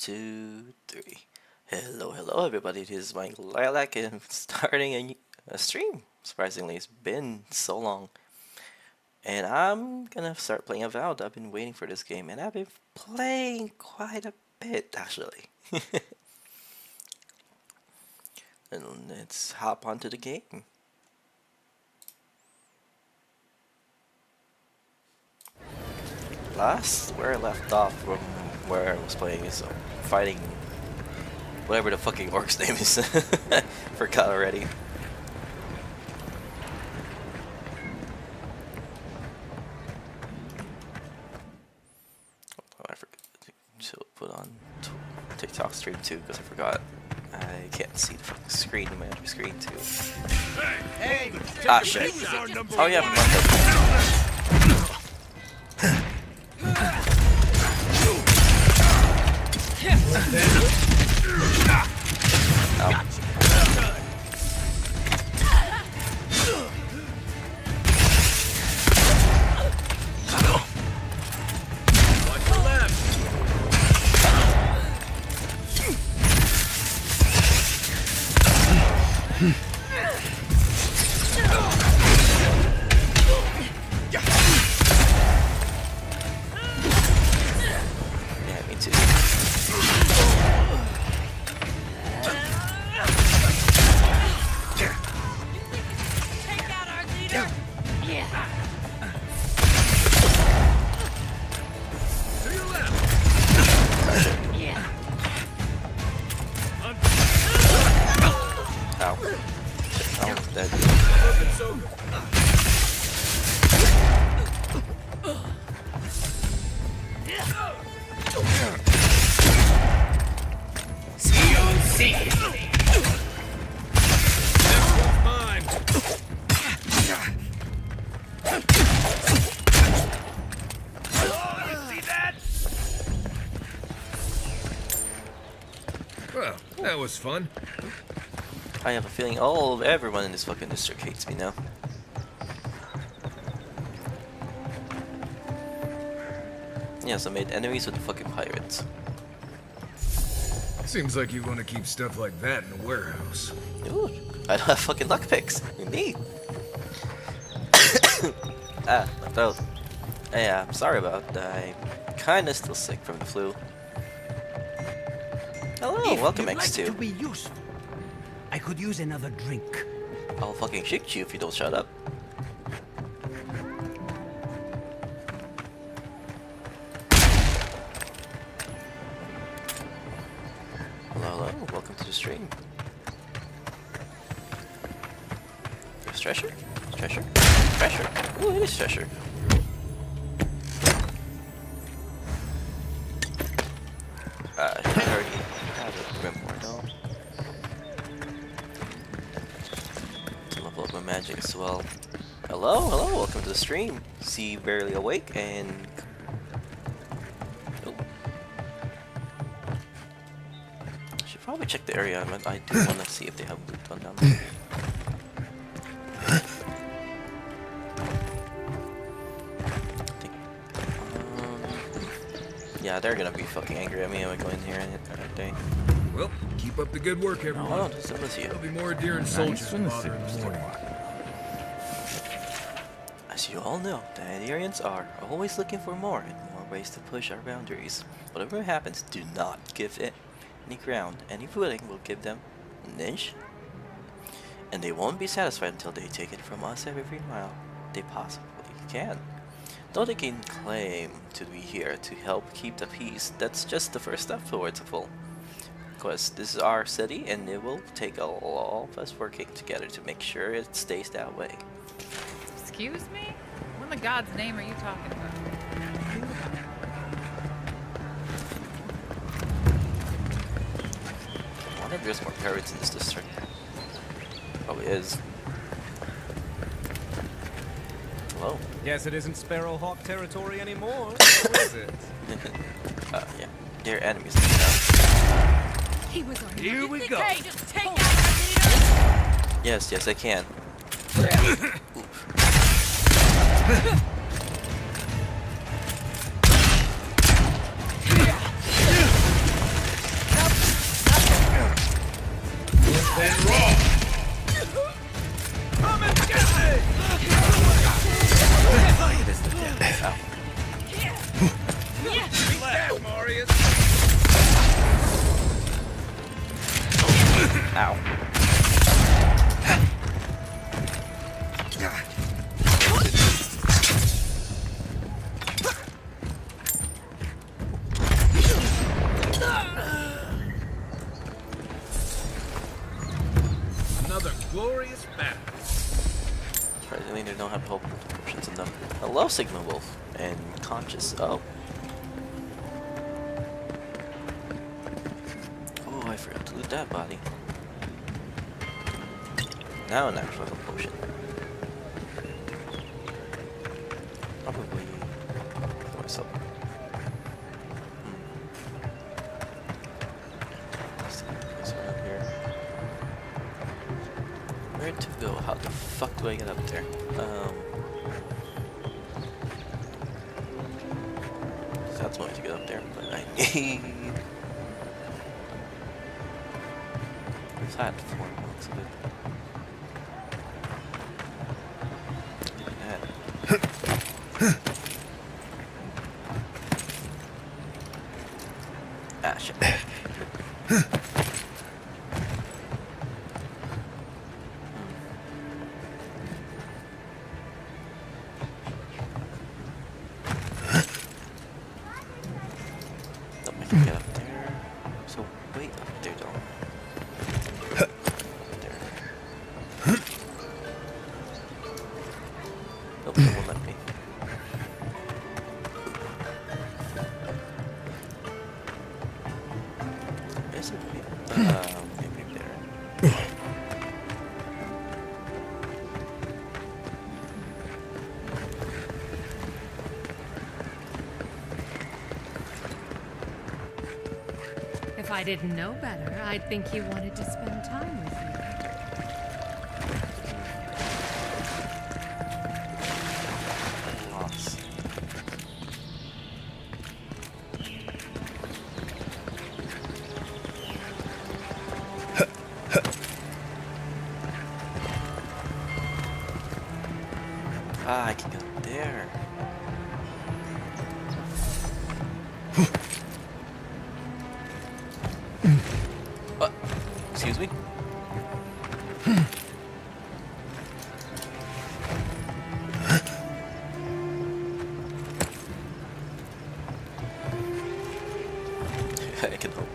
2, 3. Hello everybody, this is Mangle-Lilac and I'm starting a stream. Surprisingly, it's been so long. And I'm gonna start playing Avowed. I've been waiting for this game and I've been playing quite a bit actually. And let's hop onto the game. Where I left off from where I was playing is fighting whatever the fucking orc's name is. Forgot already. Oh, I forgot to put on TikTok stream too because I forgot. I can't see the fucking screen in my other screen too. Hey, ah shit. Oh yeah, yeah, me too. Ow. Shit, I'm dead. Well, that was fun. I have a feeling everyone in this fucking district hates me now. Yes, I made enemies with the fucking pirates. Seems like you want to keep stuff like that in a warehouse. Ooh, I don't have fucking luck picks. Me. Ah, my throat. Yeah, I'm sorry about that. I'm kinda still sick from the flu. Hello, welcome X2. To be useful, I could use another drink. I'll fucking shoot you if you don't shut up. Hello, welcome to the stream. There's treasure? Treasure? Treasure? Ooh, it is treasure. I already have a grimoire though. To level up my magic as well. Hello, welcome to the stream. See Barely Awake and... Oh. I should probably check the area. I do want to see if they have loot on down there. Yeah, they're gonna be fucking angry at me if I go in here and hit that thing. Well, keep up the good work, everyone. No, just with you. There'll be more deer and soldiers in the morning. As you all know, the Adherians are always looking for more and more ways to push our boundaries. Whatever happens, do not give it any ground. Any footing will give them an inch. And they won't be satisfied until they take it from us every mile they possibly can. Though they can claim to be here to help keep the peace, that's just the first step towards a full quest. This is our city and it will take all of us working together to make sure it stays that way. Excuse me? What in the God's name are you talking about? I wonder if there's more pirates in this district. Probably is. Hello? Guess it isn't Sparrowhawk territory anymore, or is it? Yeah. They're enemies now. He was on Here we go. Just take out our leader. Yes, I can. Ow. Another glorious battle. Surprisingly, they don't have hope potions in them. Hello, Sigma Wolf. And conscious. Oh. Oh, I forgot to loot that body. Now an actual health potion. Probably for myself. Place around here. Where to go? How the fuck do I get up there? That's one way to get up there, but I need platform once of it. Ah, shit. Nope, I can get up there. So, wait up there, though. There. Nope, it won't let me. Is it? Maybe there. If I didn't know better, I'd think he wanted to spend time with you. Loss. Ah, I can go there. Excuse me? I can hope.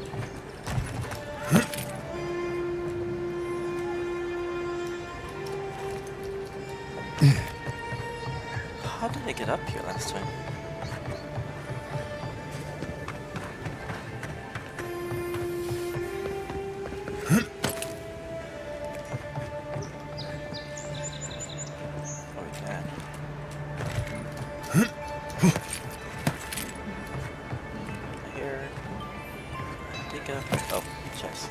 How did I get up here last time? Oh, we can. Here. Take a. Oh, chest.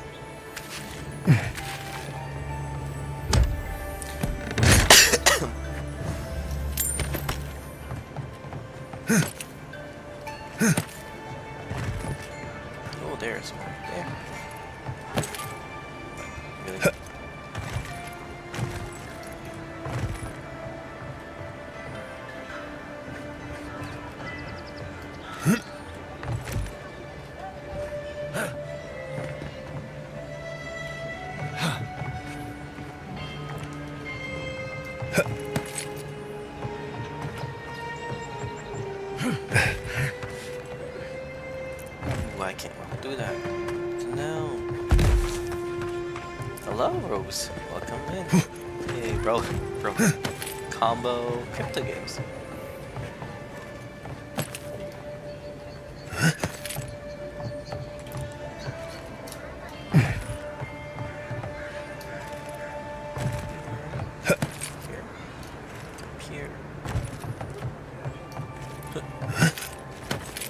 Oh, there's one right there. Really? Ooh, I can't do that. No. Hello, Rose. Welcome in. Hey, bro. Combo crypto games. Here. Up here.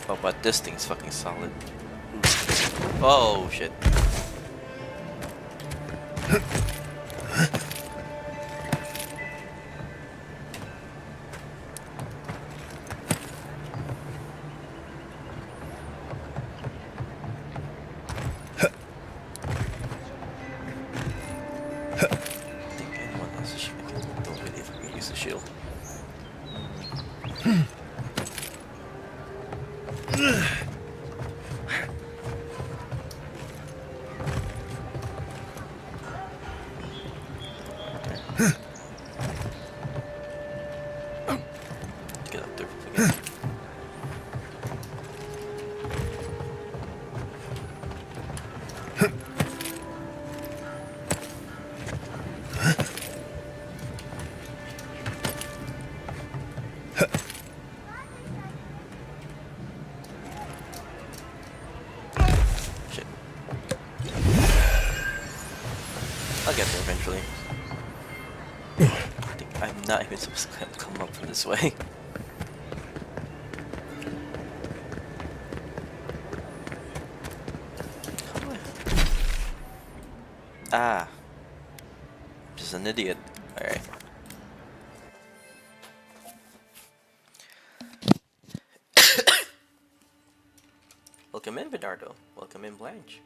Oh, but this thing's fucking solid. Oh, shit. I think anyone has a shield. I don't really if I can use the shield. Get up there again. Shit. I'll get there eventually. I think I'm not even supposed to come up from this way. How do I... Ah. Just an idiot. Alright. Welcome in, Bernardo. Welcome in, Blanche.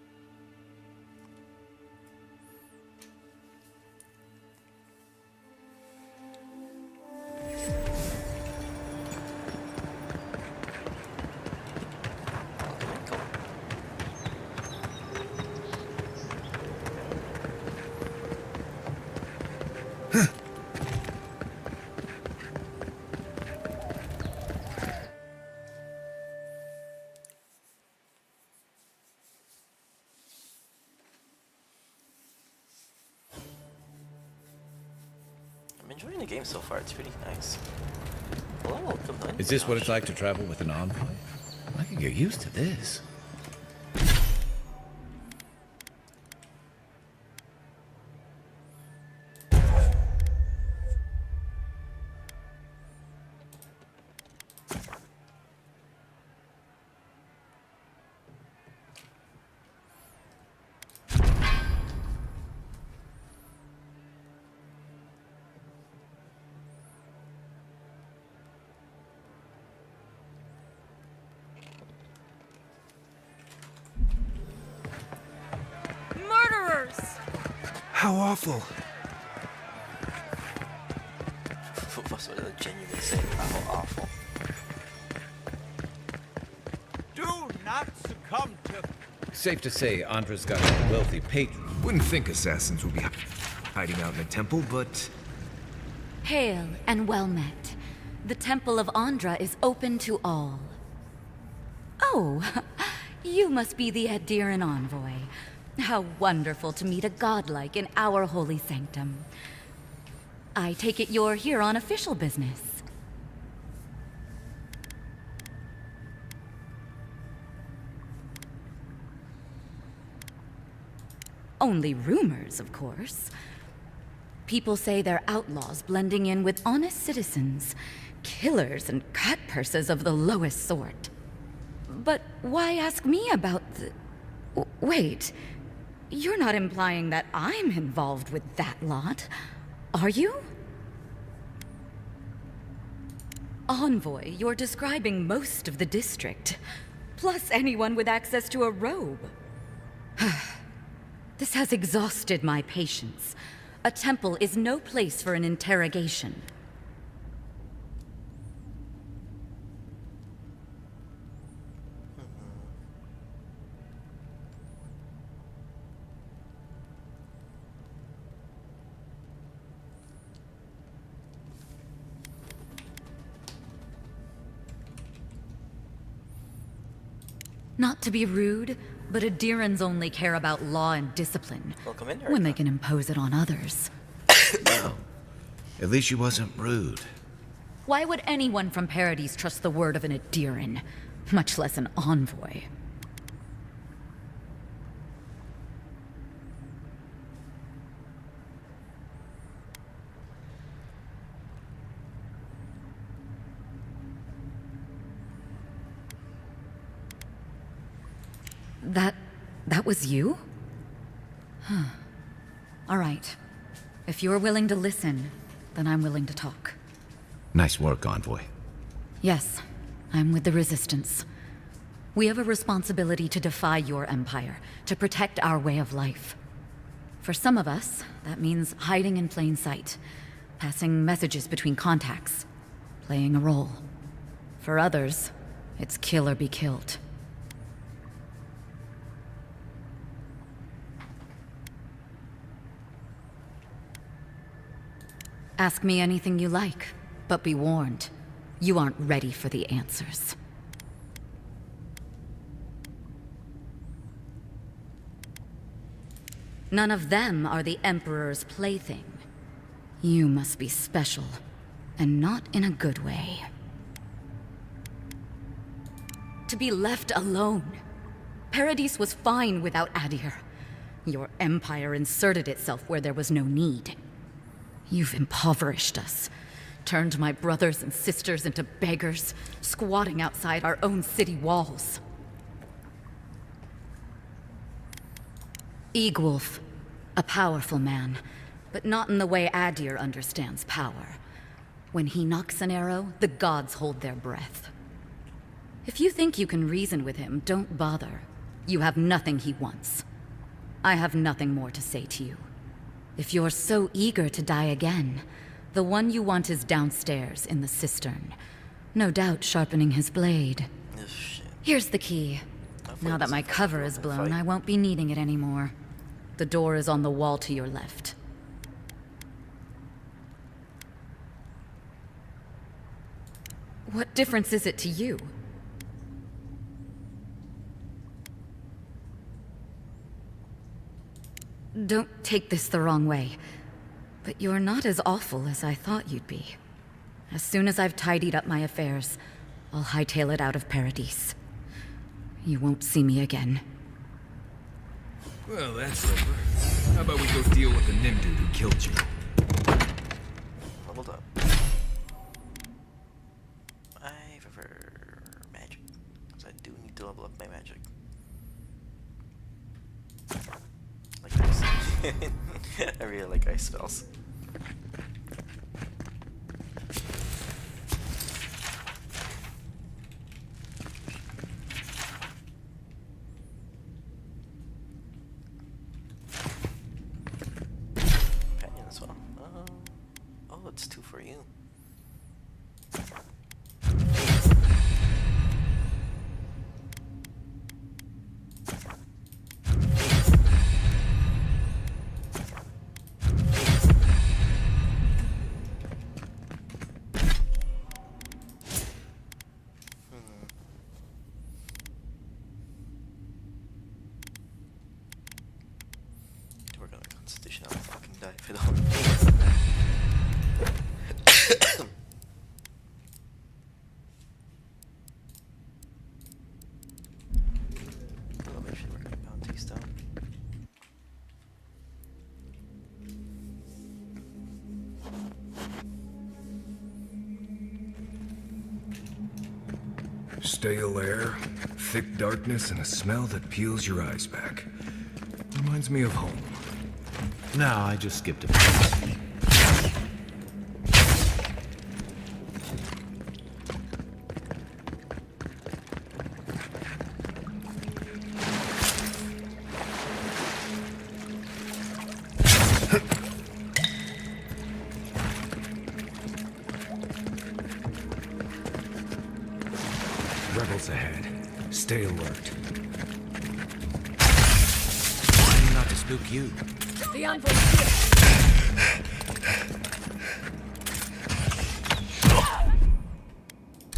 I'm enjoying the game so far, it's pretty nice. Hello, welcome in. Is this what it's like to travel with an envoy? I can get used to this. Murderers! How awful. What's what a genuine saying? How awful. Do not succumb to... Safe to say, Andra's got a wealthy patron. Wouldn't think assassins would be hiding out in a temple, but Hail and well met. The Temple of Andra is open to all. Oh, you must be the Adiran envoy. How wonderful to meet a godlike in our holy sanctum. I take it you're here on official business. Only rumors, of course. People say they're outlaws blending in with honest citizens, killers and cutpurses of the lowest sort. But why ask me about the... Wait, you're not implying that I'm involved with that lot, are you? Envoy, you're describing most of the district, plus anyone with access to a robe. This has exhausted my patience. A temple is no place for an interrogation. Not to be rude, but Adirans only care about law and discipline Welcome in, when they Erica. can impose it on others. Well, at least she wasn't rude. Why would anyone from Paradise trust the word of an Adiran, much less an envoy? That was you? Huh. All right. If you're willing to listen, then I'm willing to talk. Nice work, Envoy. Yes, I'm with the Resistance. We have a responsibility to defy your empire, to protect our way of life. For some of us, that means hiding in plain sight, passing messages between contacts, playing a role. For others, it's kill or be killed. Ask me anything you like, but be warned. You aren't ready for the answers. None of them are the Emperor's plaything. You must be special, and not in a good way. To be left alone. Paradis was fine without Adir. Your empire inserted itself where there was no need. You've impoverished us, turned my brothers and sisters into beggars, squatting outside our own city walls. Eagwolf, a powerful man, but not in the way Adir understands power. When he knocks an arrow, the gods hold their breath. If you think you can reason with him, don't bother. You have nothing he wants. I have nothing more to say to you. If you're so eager to die again, the one you want is downstairs in the cistern. No doubt sharpening his blade. Oh, shit. Here's the key. Now that my cover is blown, I won't be needing it anymore. The door is on the wall to your left. What difference is it to you? Don't take this the wrong way, but you're not as awful as I thought you'd be. As soon as I've tidied up my affairs, I'll hightail it out of Paradis. You won't see me again. Well, that's over. How about we go deal with the Nim dude who killed you? Leveled up. I prefer magic, because I do need to level up my magic. Like ice. I really like ice spells. Companion as well. Oh, it's 2 for you. We're gonna constitution. I'll fucking die if I don't. I'll make sure we're gonna bounties down. Stale air, thick darkness, and a smell that peels your eyes back. Reminds me of home. No, I just skipped a bit. Rebels ahead. Stay alert. Trying not to spook you. The envoy's here.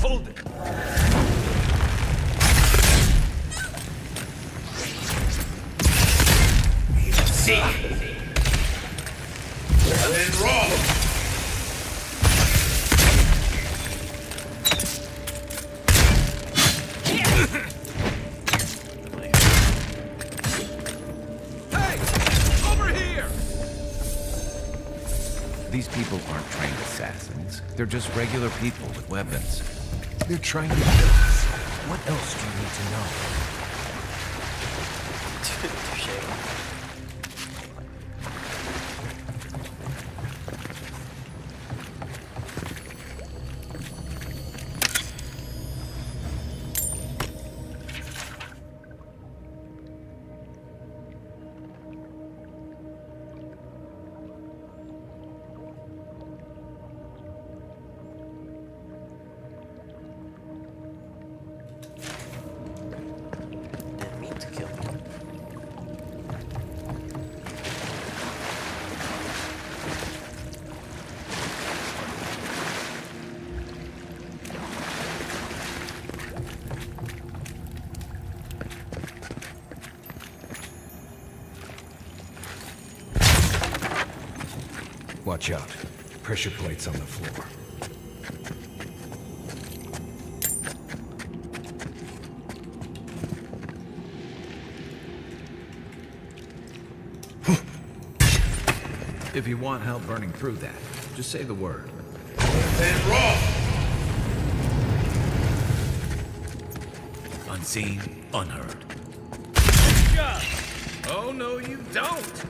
Hold it! See? Nothing wrong. These people aren't trained assassins. They're just regular people with weapons. They're trying to kill us. What else do you need to know? Touche. Didn't mean to kill me. Watch out. Pressure plates on the floor. If you want help burning through that, just say the word. Then roll! Unseen, unheard. Oh, no, you don't!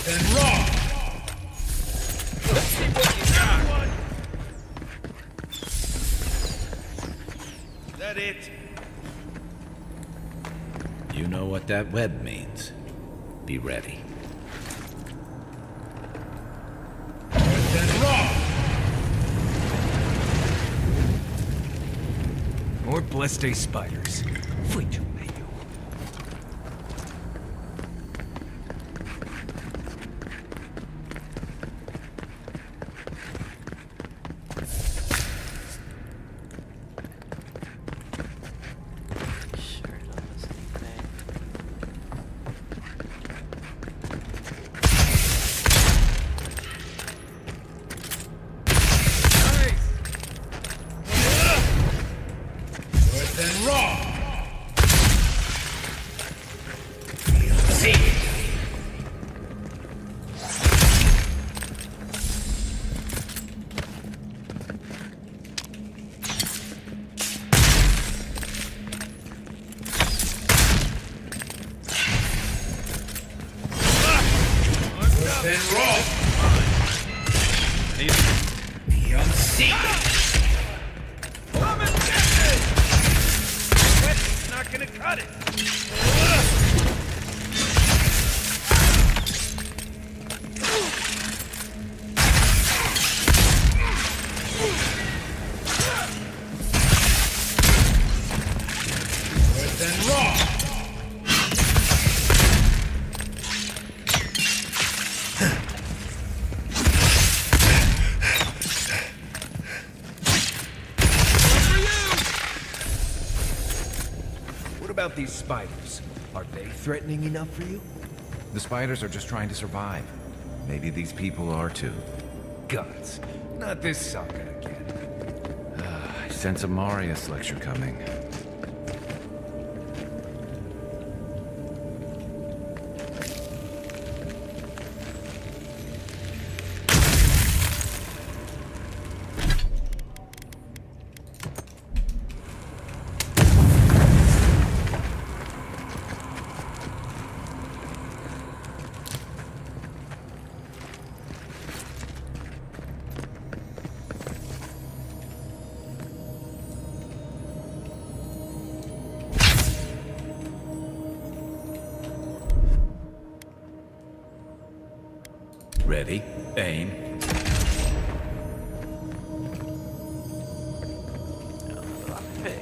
Then roll! Let's see what you got! Is that it? You know what that web means. Be ready. Then roll! More blessed spiders. Fui yo. Sure does anything. Then roll! See! Then roll! The unseen! Come and get it! Wet's not gonna cut it! Then roll! What about these spiders? Are they threatening enough for you? The spiders are just trying to survive. Maybe these people are too. Gods. Not this saga again. I sense a Marius lecture coming. Ready, aim. Hey.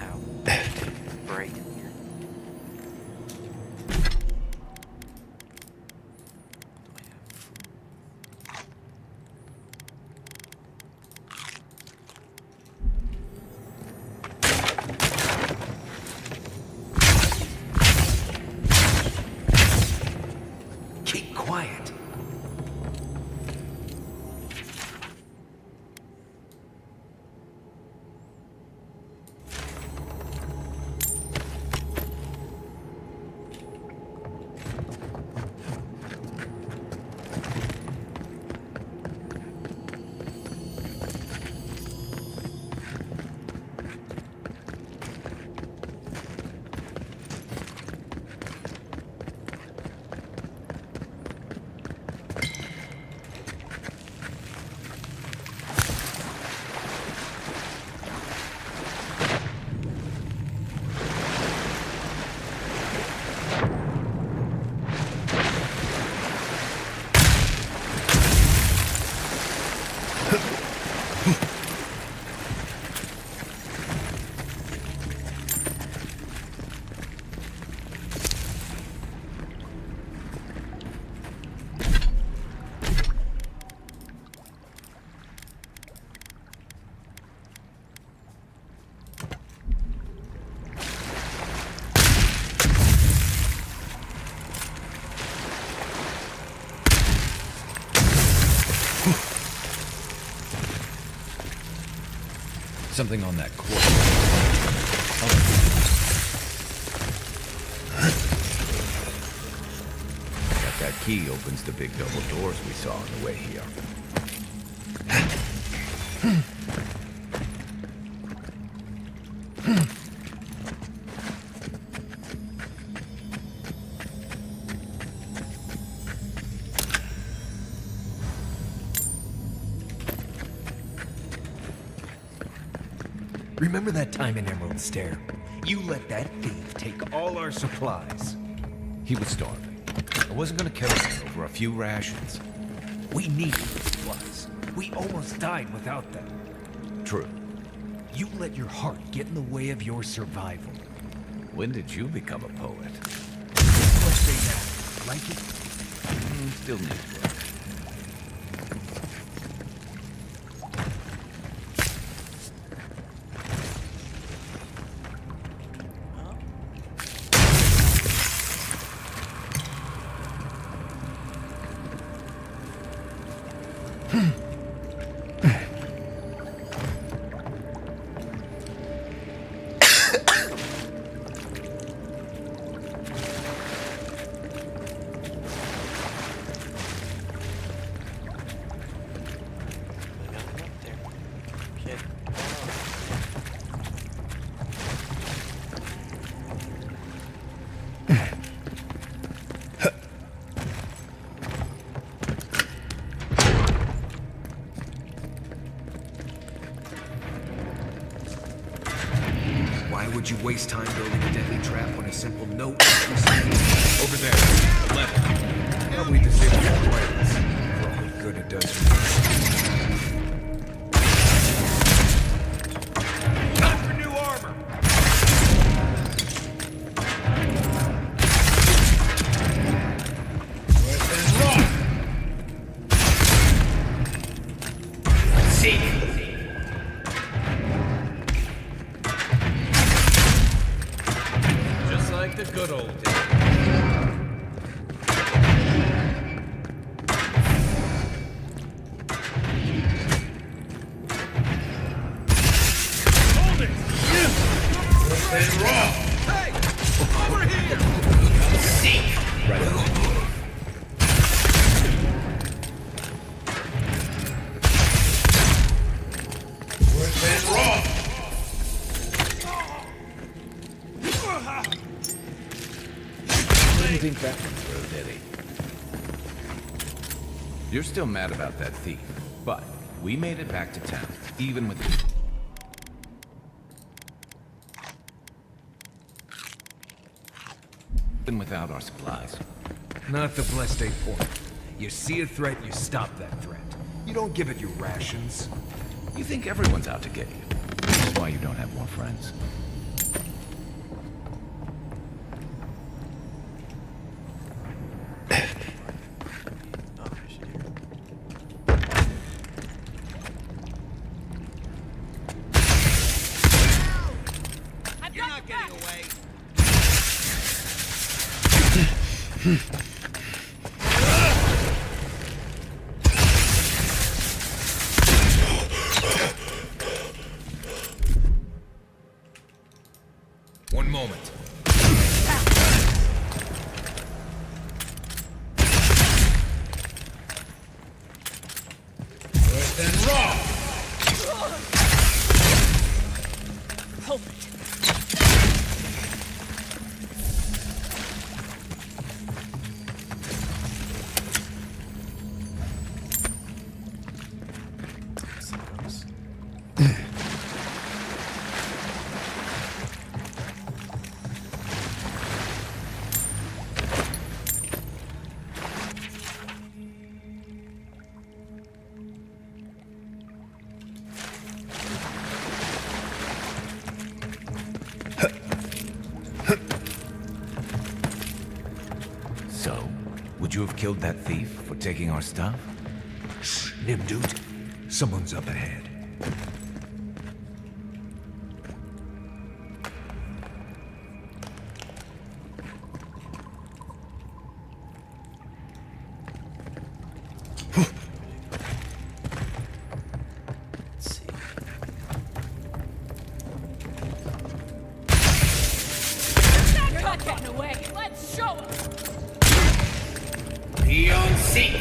Ow. Break in here. What do I have? Keep quiet. something on that quarter. That key opens the big double doors we saw on the way here. Remember that time in Emerald Stair? You let that thief take all our supplies. He was starving. I wasn't gonna kill him over a few rations. We needed the supplies. We almost died without them. True. You let your heart get in the way of your survival. When did you become a poet? Let's say that. Like it? Still needs work. Why would you waste time building a deadly trap when a simple note Over there. Left. probably disables the players? For all the good it does for Time for new armor. Within rock. See. Just like the good old days. Hold it! Within rock. Hey! Over here! See. Right on. Within rock. Didn't think that one through, did he? You're still mad about that thief, but we made it back to town, even with... Even without our supplies. Not the blessed eight point. You see a threat, you stop that threat. You don't give it your rations. You think everyone's out to get you. That's why you don't have more friends. You're not getting away. One moment. Within rock. Hold it. So, would you have killed that thief for taking our stuff? Nimdut, someone's up ahead. Let's see. Beyond seek.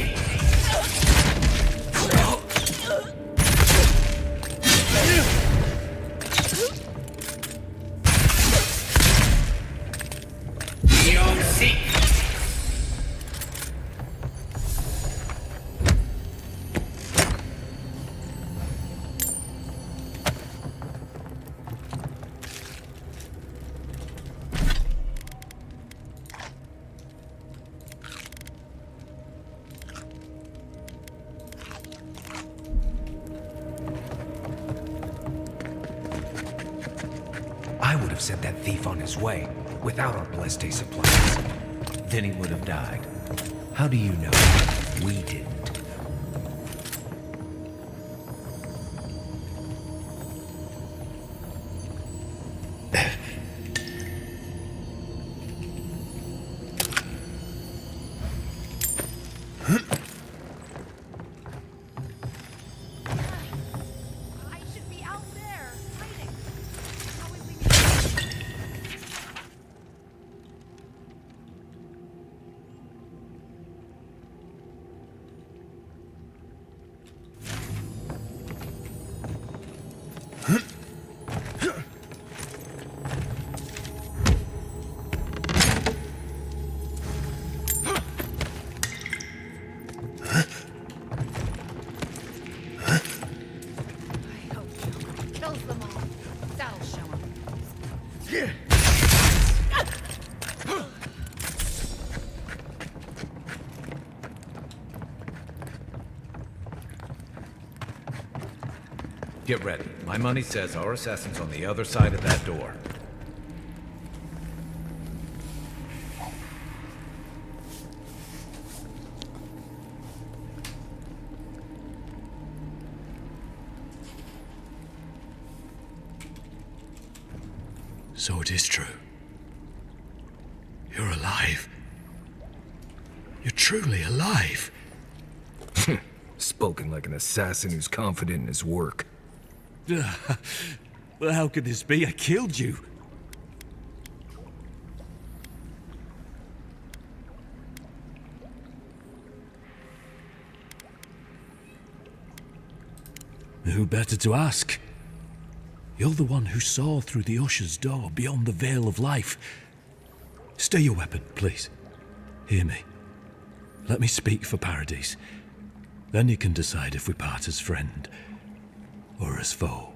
Beyond seek. I would have sent that thief on his way without our Bleste supplies. Then he would have died. How do you know? We didn't. I should be out there, hiding. How is we I hope someone kills them all. That'll show them. Get ready. My money says our assassin's on the other side of that door. So it is true. You're alive. You're truly alive. Spoken like an assassin who's confident in his work. Well, how could this be? I killed you. Who better to ask? You're the one who saw through the usher's door beyond the veil of life. Stay your weapon, please. Hear me. Let me speak for Paradise. Then you can decide if we part as friend or as foe.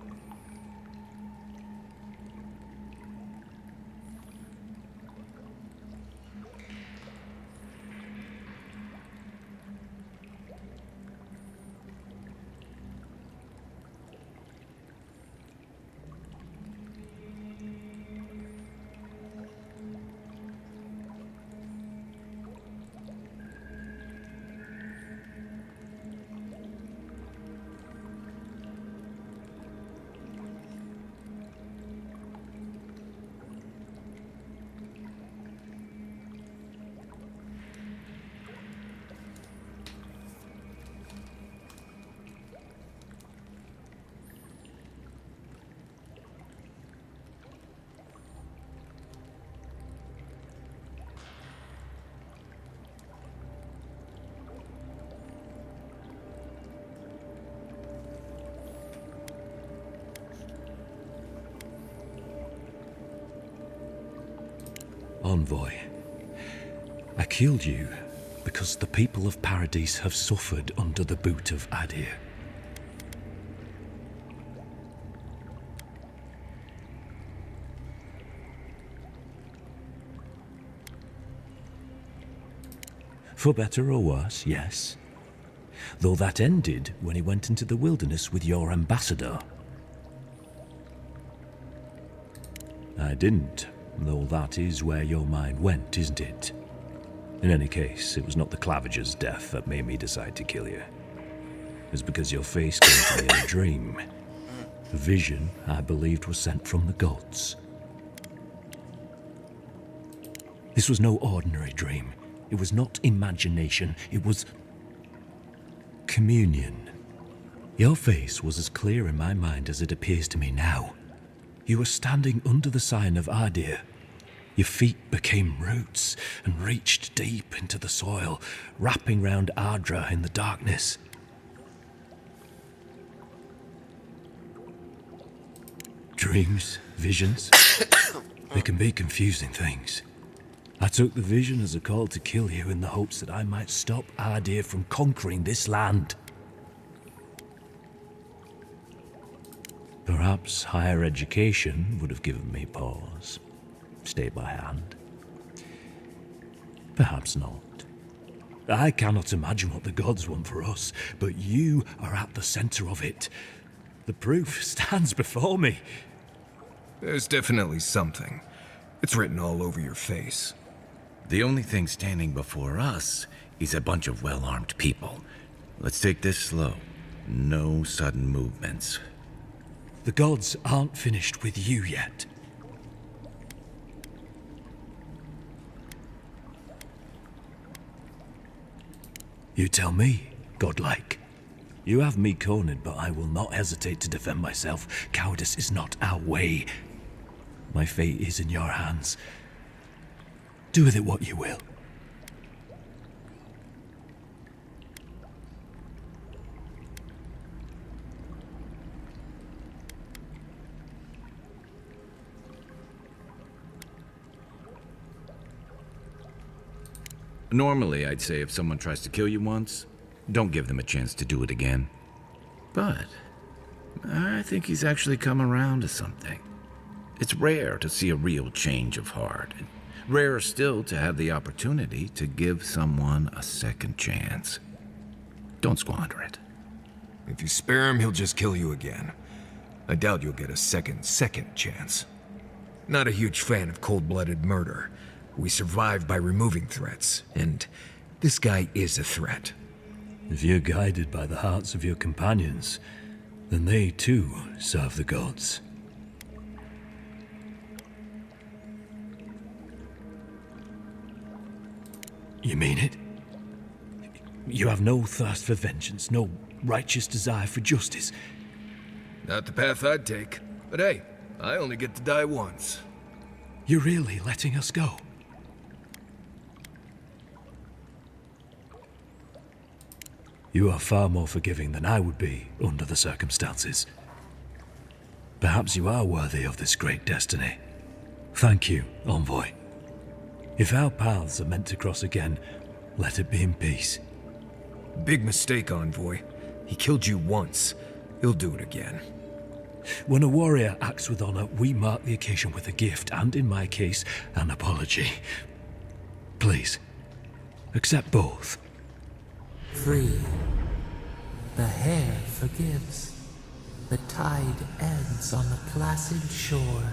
Envoy, I killed you because the people of Paradise have suffered under the boot of Adir. For better or worse, yes. Though that ended when he went into the wilderness with your ambassador. I didn't. Though that is where your mind went, isn't it? In any case, it was not the Clavager's death that made me decide to kill you. It was because your face came to me in a dream. A vision I believed was sent from the gods. This was no ordinary dream. It was not imagination. It was communion. Your face was as clear in my mind as it appears to me now. You were standing under the sign of Adir, Your feet became roots and reached deep into the soil, wrapping round Ardra in the darkness. Dreams, visions, they can be confusing things. I took the vision as a call to kill you in the hopes that I might stop Ardir from conquering this land. Perhaps higher education would have given me pause. Stay by hand. Perhaps not. I cannot imagine what the gods want for us, but you are at the center of it. The proof stands before me. There's definitely something. It's written all over your face. The only thing standing before us is a bunch of well-armed people. Let's take this slow. No sudden movements. The gods aren't finished with you yet. You tell me, godlike. You have me cornered, but I will not hesitate to defend myself. Cowardice is not our way. My fate is in your hands. Do with it what you will. Normally, I'd say if someone tries to kill you once, don't give them a chance to do it again. But I think he's actually come around to something. It's rare to see a real change of heart. Rarer still to have the opportunity to give someone a second chance. Don't squander it. If you spare him, he'll just kill you again. I doubt you'll get a second chance. Not a huge fan of cold-blooded murder. We survive by removing threats, and this guy is a threat. If you're guided by the hearts of your companions, then they too serve the gods. You mean it? You have no thirst for vengeance, no righteous desire for justice. Not the path I'd take, but hey, I only get to die once. You're really letting us go? You are far more forgiving than I would be under the circumstances. Perhaps you are worthy of this great destiny. Thank you, Envoy. If our paths are meant to cross again, let it be in peace. Big mistake, Envoy. He killed you once. He'll do it again. When a warrior acts with honor, we mark the occasion with a gift, and in my case, an apology. Please, accept both. Free. The hair forgives. The tide ends on the placid shore.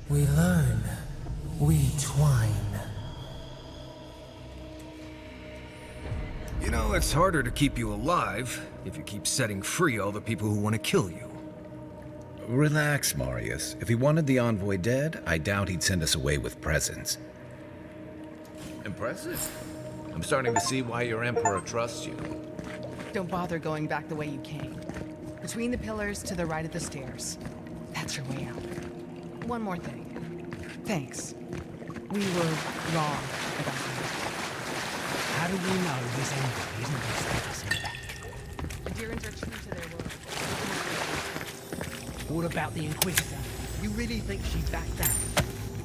We learn. We twine. You know, it's harder to keep you alive if you keep setting free all the people who want to kill you. Relax, Marius. If he wanted the envoy dead, I doubt he'd send us away with presents. Impressive. I'm starting to see why your emperor trusts you. Don't bother going back the way you came. Between the pillars to the right of the stairs. That's your way out. One more thing. Thanks. We were wrong about you. How do we know this envoy isn't going to send us in back? The Dirans are true to their word. What about the Inquisitor? You really think she'd back down?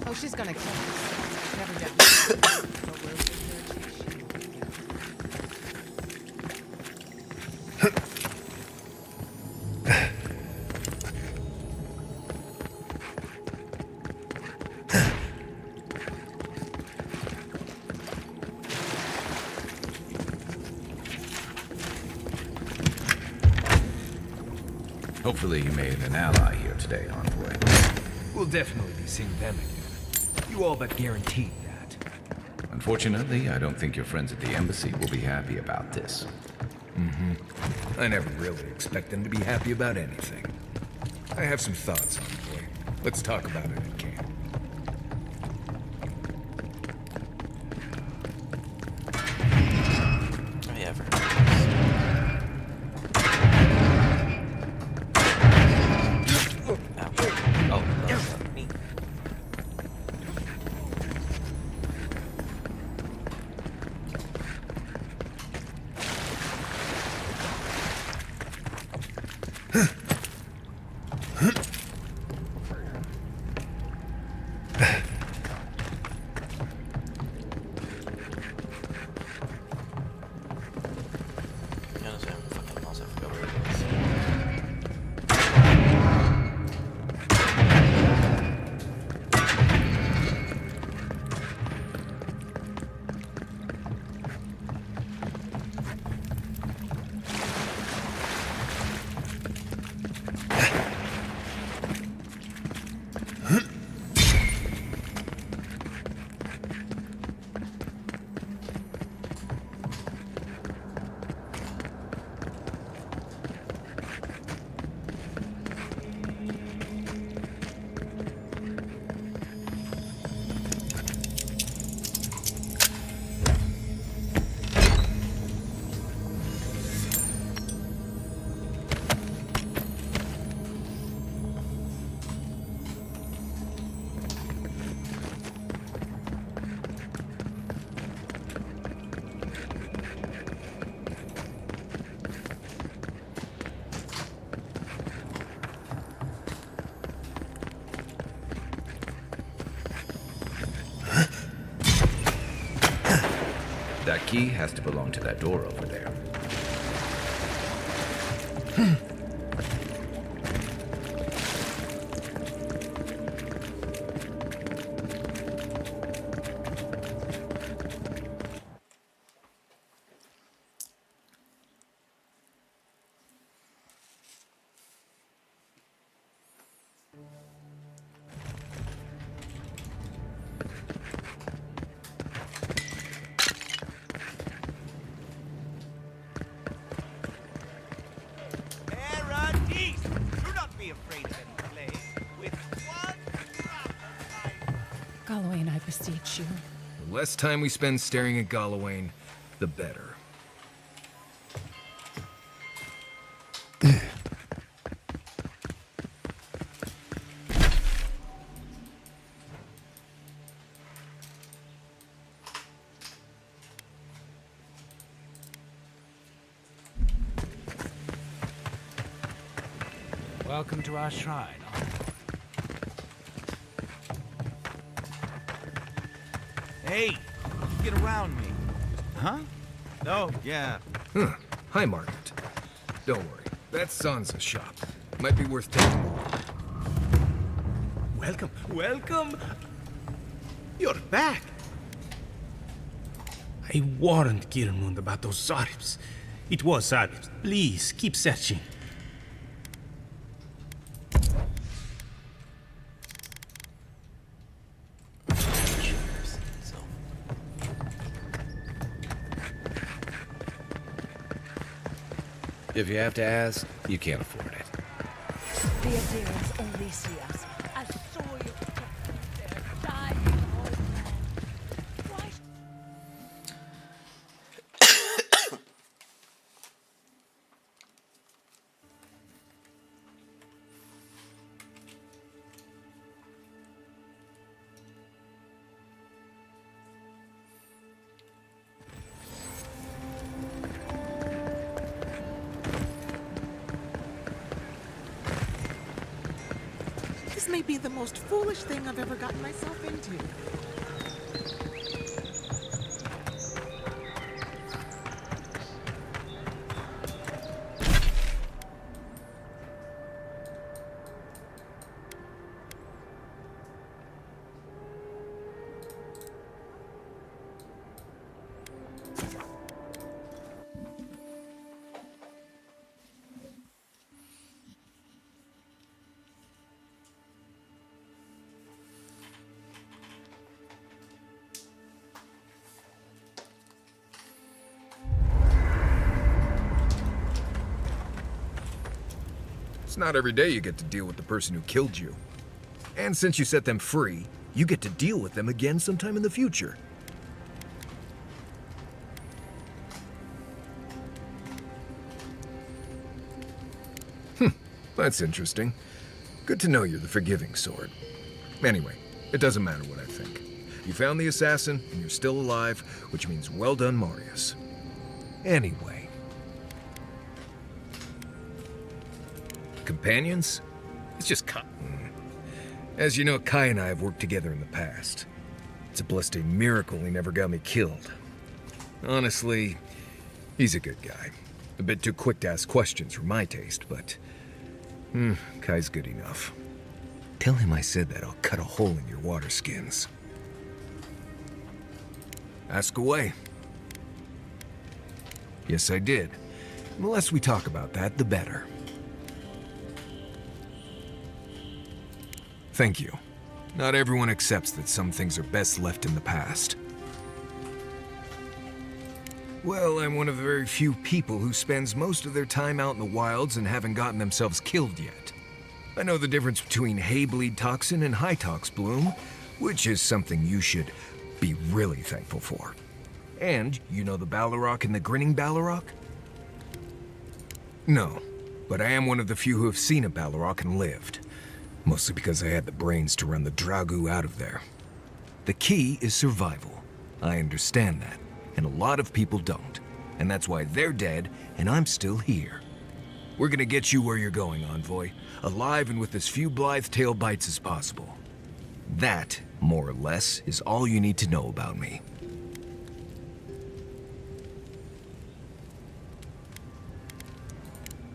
Oh, she's gonna kill us. Never doubt. But we'll give her a chance. Hopefully you made an ally here today, Envoy. We'll definitely be seeing them again. You all but guaranteed that. Unfortunately, I don't think your friends at the embassy will be happy about this. I never really expect them to be happy about anything. I have some thoughts, Envoy. Let's talk about it in camp. Oh yeah, Oh, key has to belong to that door over there. Gallowayne, I beseech you. The less time we spend staring at Gallowayne, the better. Welcome to our shrine. Hey, get around me. Huh? Oh, yeah. Huh. Hi, Margaret. Don't worry. That's Sansa's shop. Might be worth taking a look. Welcome, welcome. You're back. I warned Kirmund about those Zaribs. It was Zaribs. Please, keep searching. If you have to ask, you can't afford it. The Adherents only see us as soil to feed their dying old man. Why? This may be the most foolish thing I've ever gotten myself into. It's not every day you get to deal with the person who killed you. And since you set them free, you get to deal with them again sometime in the future. That's interesting. Good to know you're the forgiving sort. Anyway, it doesn't matter what I think. You found the assassin, and you're still alive, which means well done, Marius. Anyway. Companions? It's just Kai. As you know, Kai and I have worked together in the past. It's a blessed miracle he never got me killed. Honestly, he's a good guy. A bit too quick to ask questions for my taste, but... Kai's good enough. Tell him I said that I'll cut a hole in your water skins. Ask away. Yes, I did. The less we talk about that, the better. Thank you. Not everyone accepts that some things are best left in the past. Well, I'm one of the very few people who spends most of their time out in the wilds and haven't gotten themselves killed yet. I know the difference between hay-bleed toxin and high-tox bloom, which is something you should be really thankful for. And you know the Balrog and the Grinning Balrog? No, but I am one of the few who have seen a Balrog and lived. Mostly because I had the brains to run the Dragu out of there. The key is survival. I understand that, and a lot of people don't. And that's why they're dead, and I'm still here. We're gonna get you where you're going, Envoy. Alive and with as few blithe tail bites as possible. That, more or less, is all you need to know about me.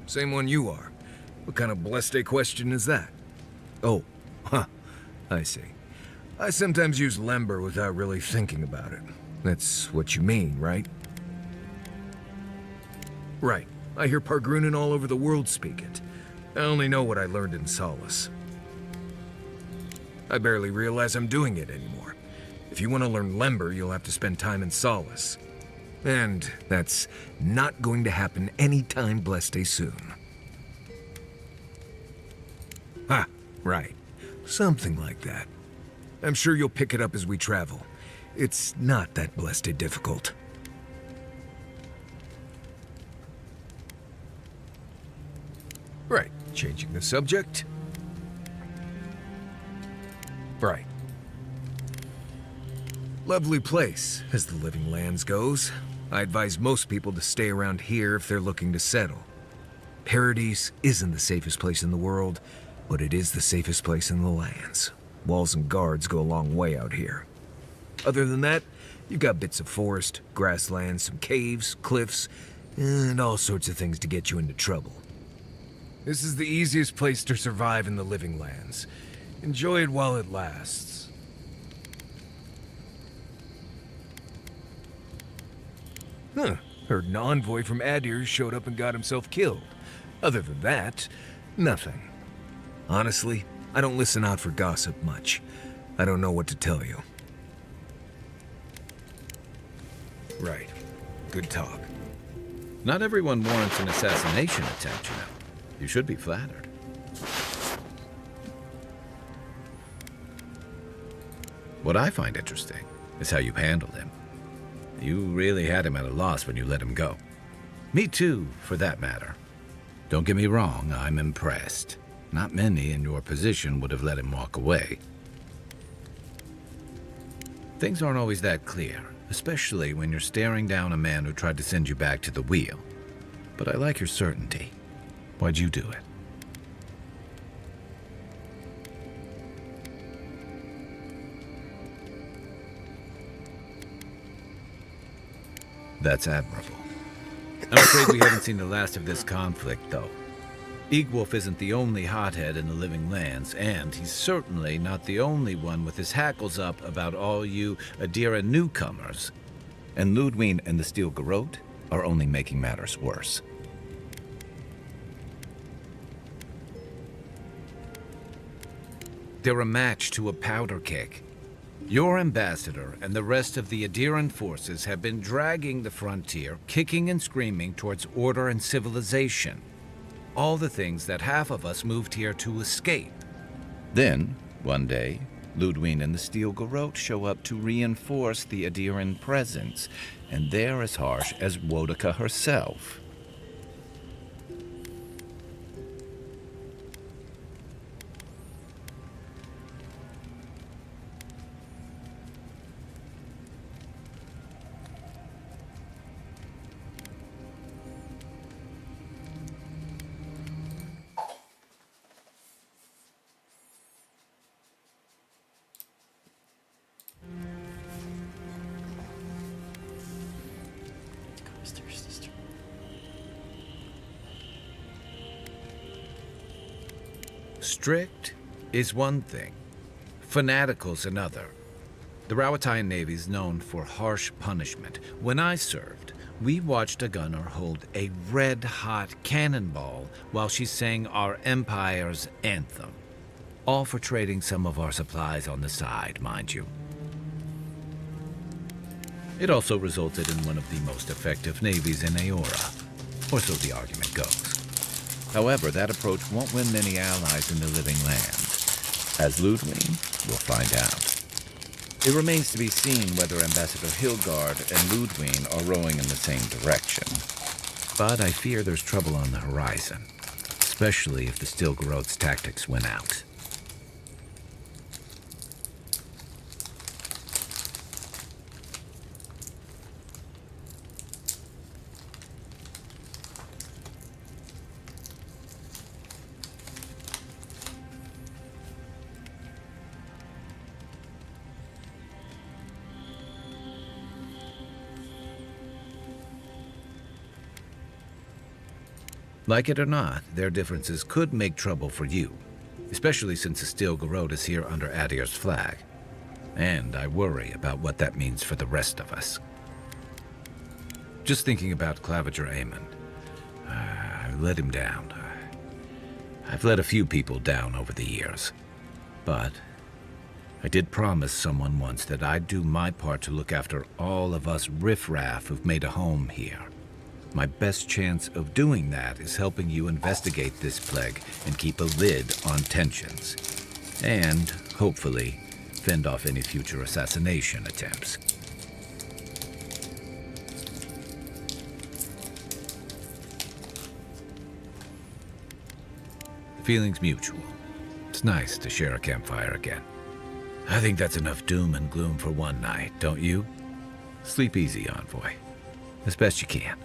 Same one you are. What kind of blessed question is that? Oh, huh. I see. I sometimes use lember without really thinking about it. That's what you mean, right? Right. I hear Pargrunen all over the world speak it. I only know what I learned in Solace. I barely realize I'm doing it anymore. If you want to learn lember, you'll have to spend time in Solace. And that's not going to happen anytime blessed soon. Ha, right. Something like that. I'm sure you'll pick it up as we travel. It's not that blessed difficult. Right, changing the subject. Right. Lovely place, as the Living Lands goes. I advise most people to stay around here if they're looking to settle. Paradise isn't the safest place in the world, but it is the safest place in the lands. Walls and guards go a long way out here. Other than that, you've got bits of forest, grasslands, some caves, cliffs, and all sorts of things to get you into trouble. This is the easiest place to survive in the Living Lands. Enjoy it while it lasts. Huh. Heard an envoy from Adir showed up and got himself killed. Other than that, nothing. Honestly, I don't listen out for gossip much. I don't know what to tell you. Right. Good talk. Not everyone warrants an assassination attempt, you know. You should be flattered. What I find interesting is how you handled him. You really had him at a loss when you let him go. Me too, for that matter. Don't get me wrong, I'm impressed. Not many in your position would have let him walk away. Things aren't always that clear, especially when you're staring down a man who tried to send you back to the wheel. But I like your certainty. Why'd you do it? That's admirable. I'm afraid we haven't seen the last of this conflict, though. Egwolf isn't the only hothead in the Living Lands, and he's certainly not the only one with his hackles up about all you Adira newcomers. And Ludwig and the Steel Garrote are only making matters worse. They're a match to a powder keg. Your ambassador and the rest of the Adiran forces have been dragging the frontier, kicking and screaming towards order and civilization. All the things that half of us moved here to escape. Then, one day, Ludwig and the Steel Garrote show up to reinforce the Adiran presence, and they're as harsh as Wodaka herself. Strict is one thing, fanatical's another. The Rawatayan Navy's known for harsh punishment. When I served, we watched a gunner hold a red-hot cannonball while she sang our empire's anthem. All for trading some of our supplies on the side, mind you. It also resulted in one of the most effective navies in Aora, or so the argument goes. However, that approach won't win many allies in the Living Lands. As Ludwig will find out. It remains to be seen whether Ambassador Hilgard and Ludwig are rowing in the same direction. But I fear there's trouble on the horizon, especially if the Steel Garrote's tactics win out. Like it or not, their differences could make trouble for you, especially since the Steel Garrote is here under Adir's flag. And I worry about what that means for the rest of us. Just thinking about Claviger Amon. I let him down. I've let a few people down over the years. But I did promise someone once that I'd do my part to look after all of us riffraff who've made a home here. My best chance of doing that is helping you investigate this plague and keep a lid on tensions. And, hopefully, fend off any future assassination attempts. The feeling's mutual. It's nice to share a campfire again. I think that's enough doom and gloom for one night, don't you? Sleep easy, Envoy. As best you can.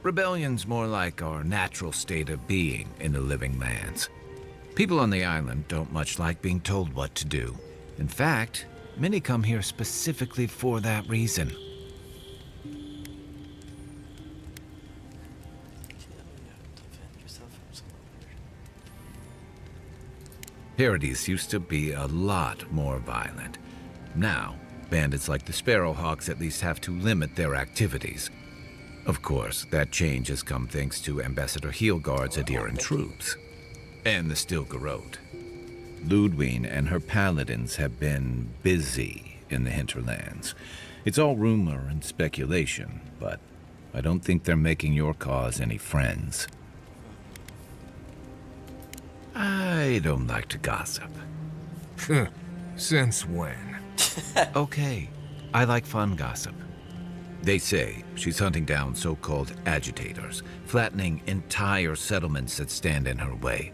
Rebellion's more like our natural state of being in the living lands. People on the island don't much like being told what to do. In fact, many come here specifically for that reason. Paradis used to be a lot more violent. Now, bandits like the Sparrowhawks at least have to limit their activities. Of course, that change has come thanks to Ambassador Heelguard's Adiran troops. And the Steel Garrote. Ludwine and her paladins have been busy in the hinterlands. It's all rumor and speculation, but I don't think they're making your cause any friends. I don't like to gossip. Since when? Okay, I like fun gossip. They say she's hunting down so-called agitators, flattening entire settlements that stand in her way.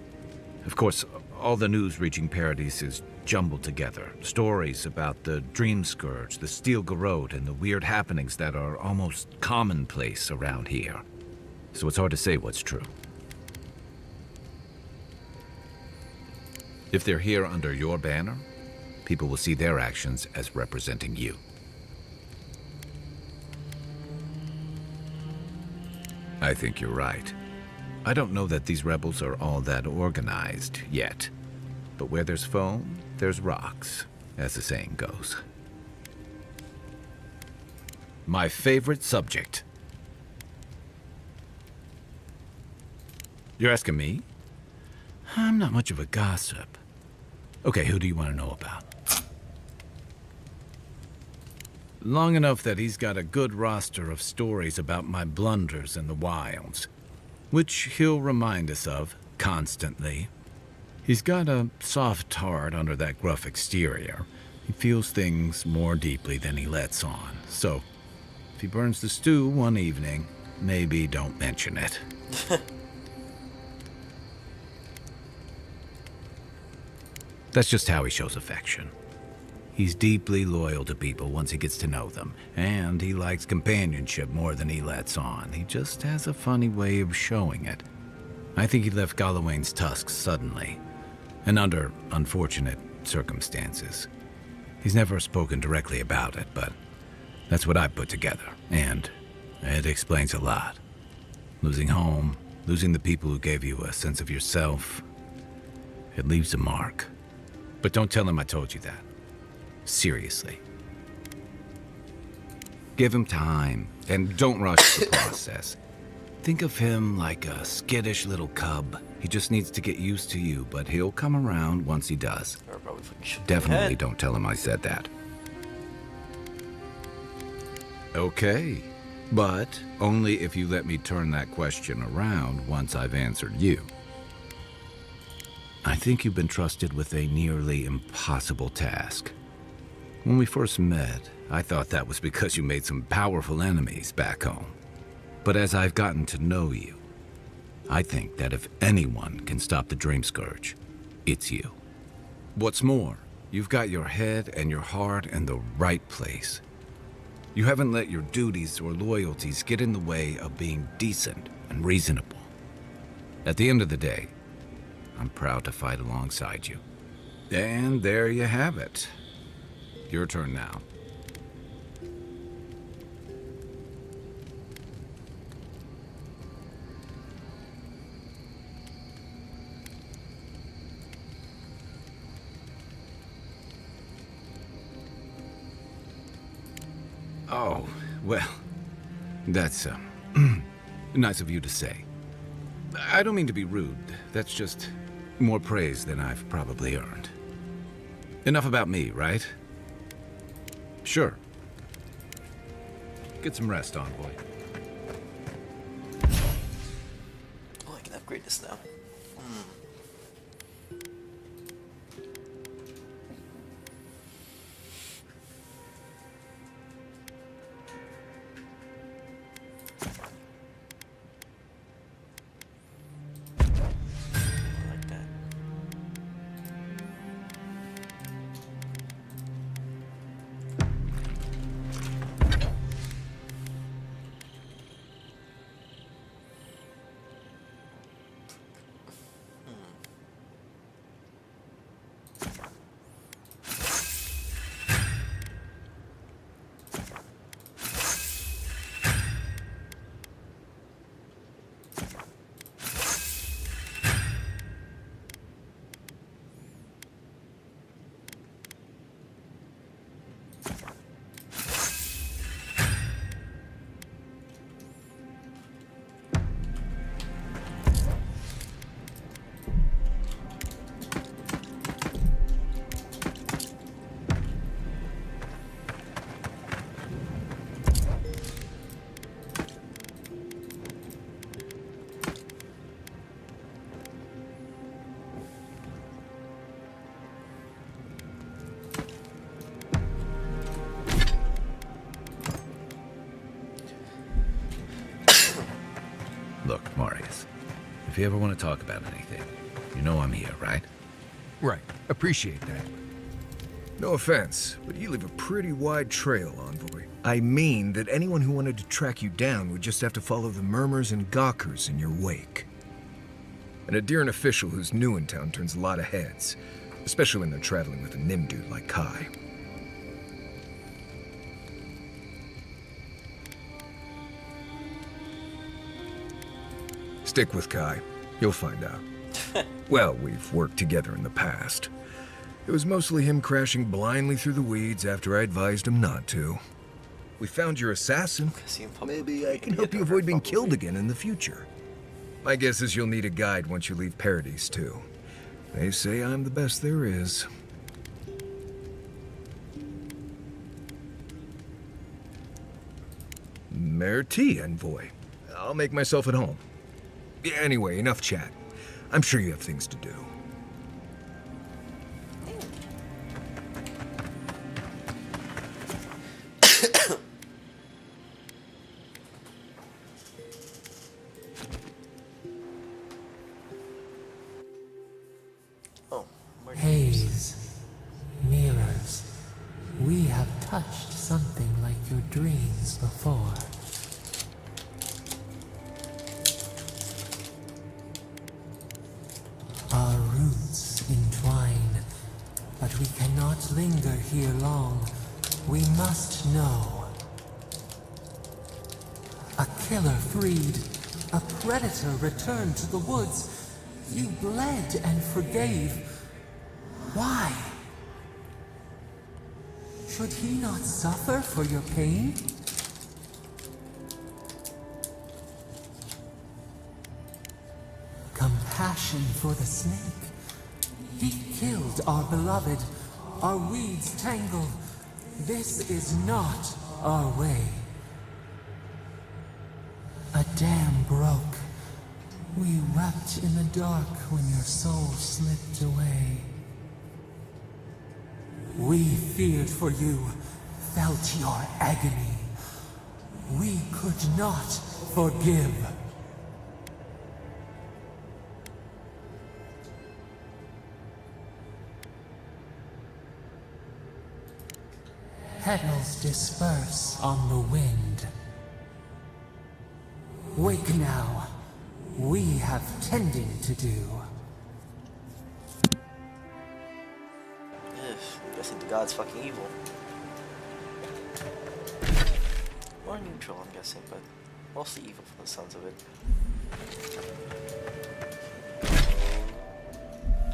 Of course, all the news reaching Paradis is jumbled together. Stories about the Dream Scourge, the Steel Garrote, and the weird happenings that are almost commonplace around here. So it's hard to say what's true. If they're here under your banner, people will see their actions as representing you. I think you're right. I don't know that these rebels are all that organized yet. But where there's foam, there's rocks, as the saying goes. My favorite subject. You're asking me? I'm not much of a gossip. Okay, who do you want to know about? Long enough that he's got a good roster of stories about my blunders in the wilds, which he'll remind us of constantly. He's got a soft heart under that gruff exterior. He feels things more deeply than he lets on. So, if he burns the stew one evening, maybe don't mention it. That's just how he shows affection. He's deeply loyal to people once he gets to know them, and he likes companionship more than he lets on. He just has a funny way of showing it. I think he left Galawain's tusks suddenly, and under unfortunate circumstances. He's never spoken directly about it, but that's what I put together, and it explains a lot. Losing home, losing the people who gave you a sense of yourself, it leaves a mark. But don't tell him I told you that. Seriously. Give him time, and don't rush the process. Think of him like a skittish little cub. He just needs to get used to you, but he'll come around once he does. Definitely don't tell him I said that. Okay, but only if you let me turn that question around once I've answered you. I think you've been trusted with a nearly impossible task. When we first met, I thought that was because you made some powerful enemies back home. But as I've gotten to know you, I think that if anyone can stop the Dream Scourge, it's you. What's more, you've got your head and your heart in the right place. You haven't let your duties or loyalties get in the way of being decent and reasonable. At the end of the day, I'm proud to fight alongside you. And there you have it. Your turn now. Oh, well, that's, nice of you to say. I don't mean to be rude. That's just more praise than I've probably earned. Enough about me, right? Sure. Get some rest, Envoy. Oh, I can upgrade this now. Look, Marius, if you ever want to talk about anything, you know I'm here, right? Right. Appreciate that. No offense, but you leave a pretty wide trail, Envoy. I mean that anyone who wanted to track you down would just have to follow the murmurs and gawkers in your wake. An Adyrn official who's new in town turns a lot of heads, especially when they're traveling with a Nim dude like Kai. Stick with Kai. You'll find out. Well, we've worked together in the past. It was mostly him crashing blindly through the weeds after I advised him not to. We found your assassin. Maybe I can help you avoid being killed again in the future. My guess is you'll need a guide once you leave Paradise, too. They say I'm the best there is. Merci, Envoy. I'll make myself at home. Anyway, enough chat. I'm sure you have things to do. Haze, mirrors. We have touched something like your dreams before. Our roots entwine, but we cannot linger here long. We must know. A killer freed, a predator returned to the woods. You bled and forgave. Why? Should he not suffer for your pain? Compassion for the snake. He killed our beloved. Our weeds tangled. This is not our way. A dam broke. We wept in the dark when your soul slipped away. We feared for you, felt your agony. We could not forgive. Petals disperse on the wind. Wake now. We have tending to do. I'm guessing the god's fucking evil. More neutral, I'm guessing, but mostly evil from the sounds of it.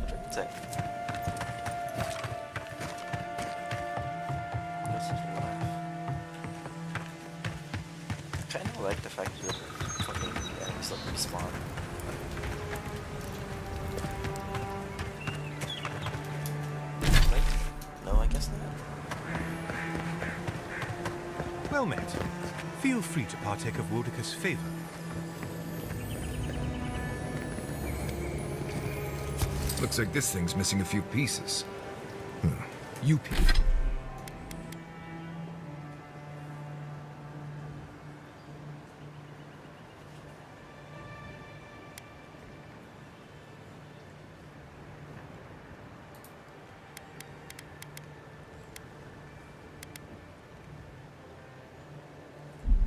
What I can say. This is life. Kinda like the fact that fucking enemies don't respawn. Wait, no, I guess not. Well met. Feel free to partake of Woedica's favor. Looks like this thing's missing a few pieces. You people.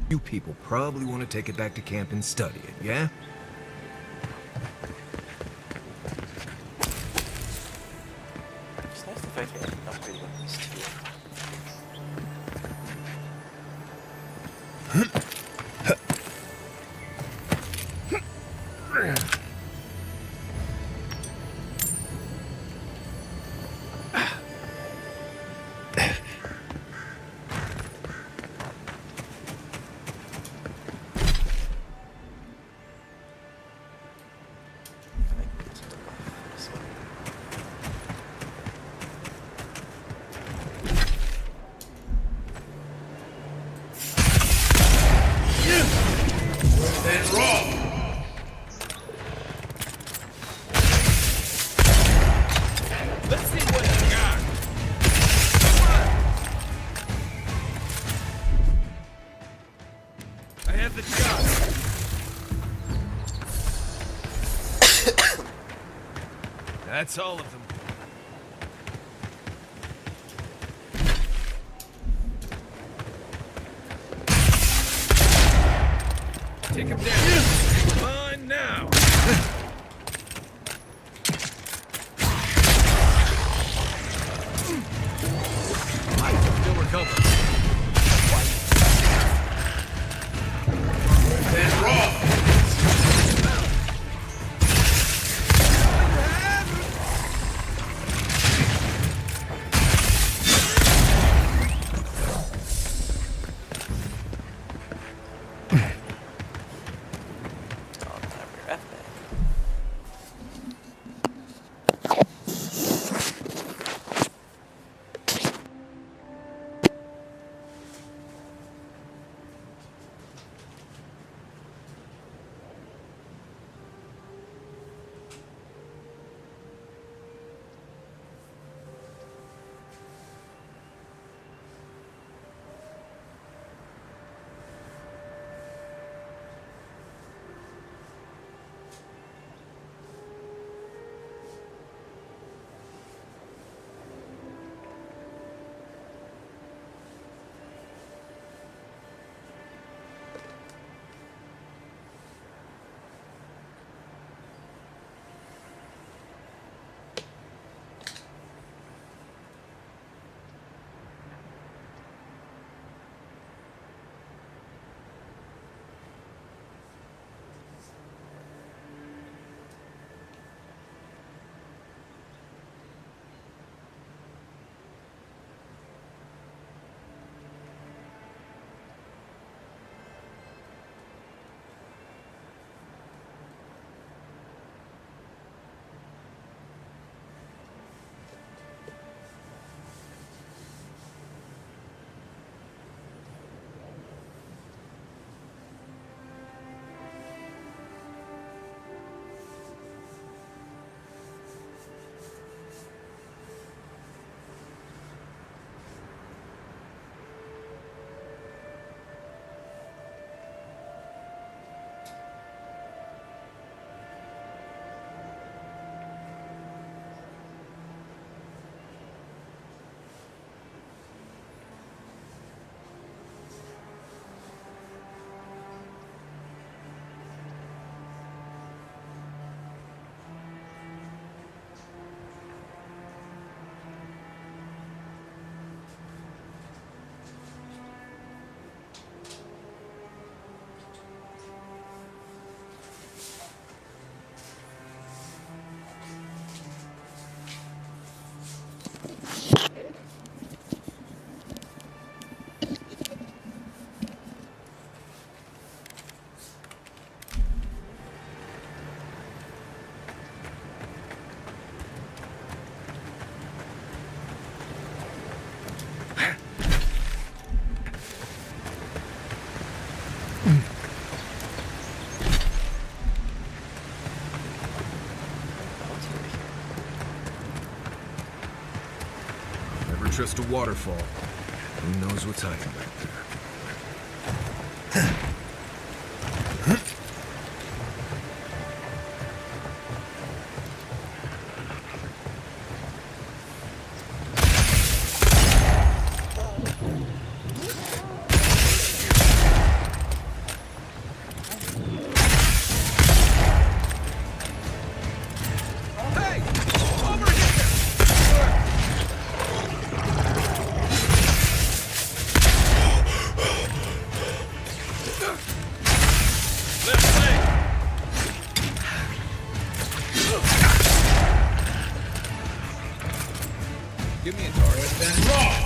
You people probably want to take it back to camp and study it, yeah? It's nice to fight here. Upgrade weapons too. That's all of them. Take him down. Mine now. Still recovering. Then raw. trust a waterfall. Who knows what's hiding back there? Give me a target, then. Raw!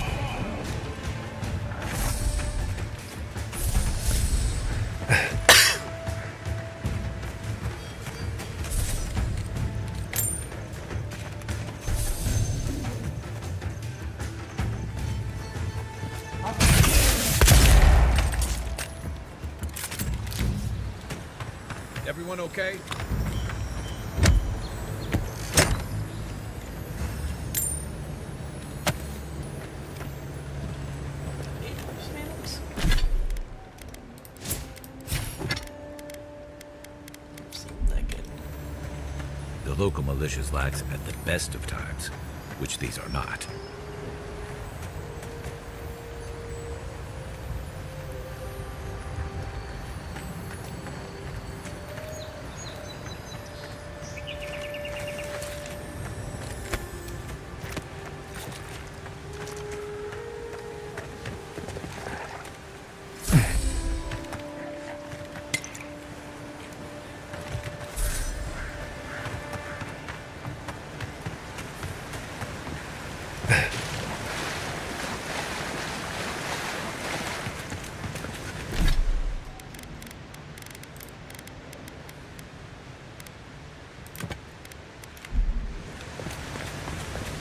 Everyone okay? The local militia's lax at the best of times, which these are not.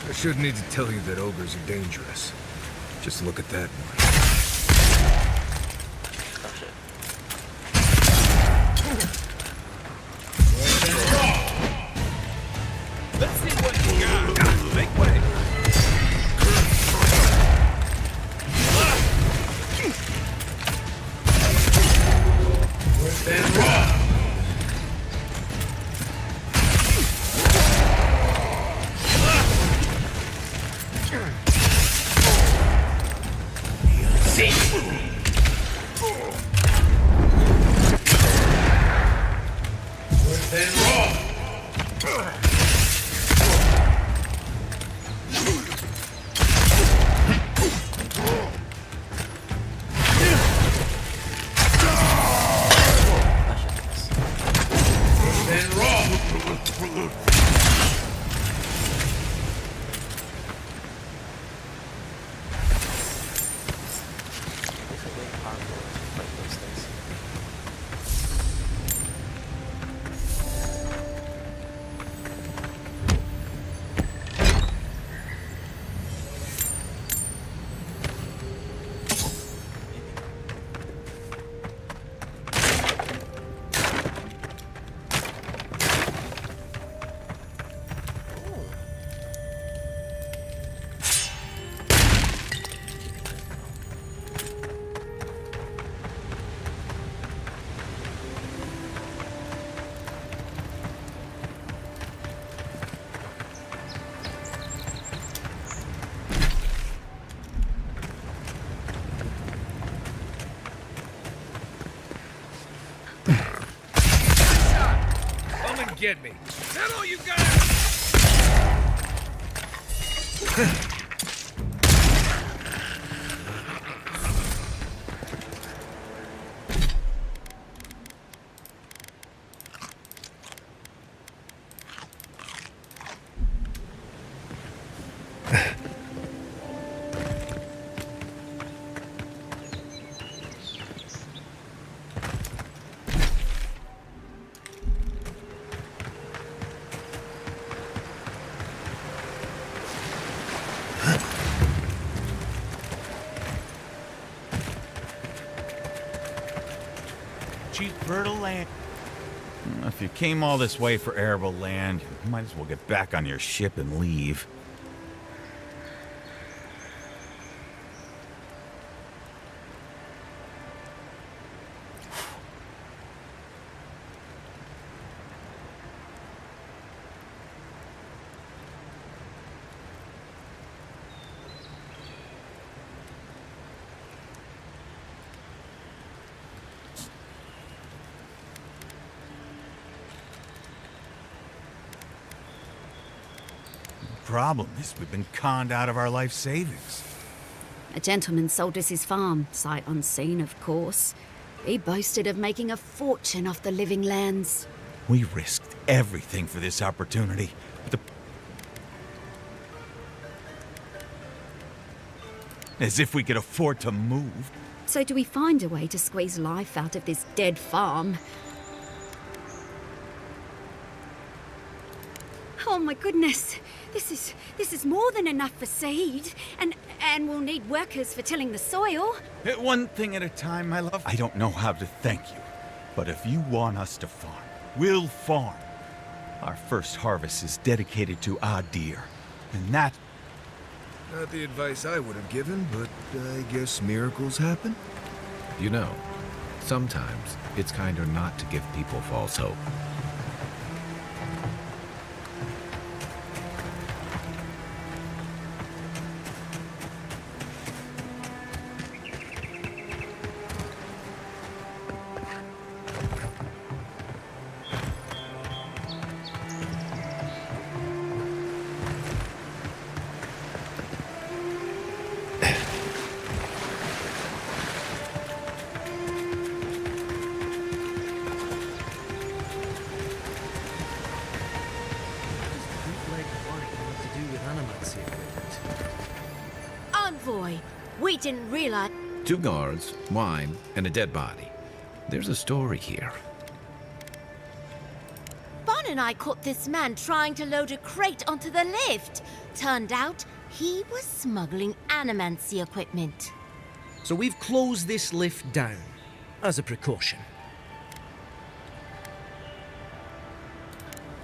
I shouldn't need to tell you that ogres are dangerous. Just look at that one. Let's see what you got. Make way. Get me. Is that all you got? Cheap fertile land. If you came all this way for arable land, you might as well get back on your ship and leave. problem is we've been conned out of our life savings. A gentleman sold us his farm, sight unseen, of course. He boasted of making a fortune off the living lands. We risked everything for this opportunity. As if we could afford to move. So do we find a way to squeeze life out of this dead farm? Oh my goodness, this is more than enough for seed, and we'll need workers for tilling the soil. One thing at a time, my love. I don't know how to thank you, but if you want us to farm, we'll farm. Our first harvest is dedicated to our deer, and that... Not the advice I would have given, but I guess miracles happen. You know, sometimes it's kinder not to give people false hope. Envoy, we didn't realize... 2 guards, wine, and a dead body. There's a story here. Bon and I caught this man trying to load a crate onto the lift. Turned out, he was smuggling animancy equipment. So we've closed this lift down, as a precaution.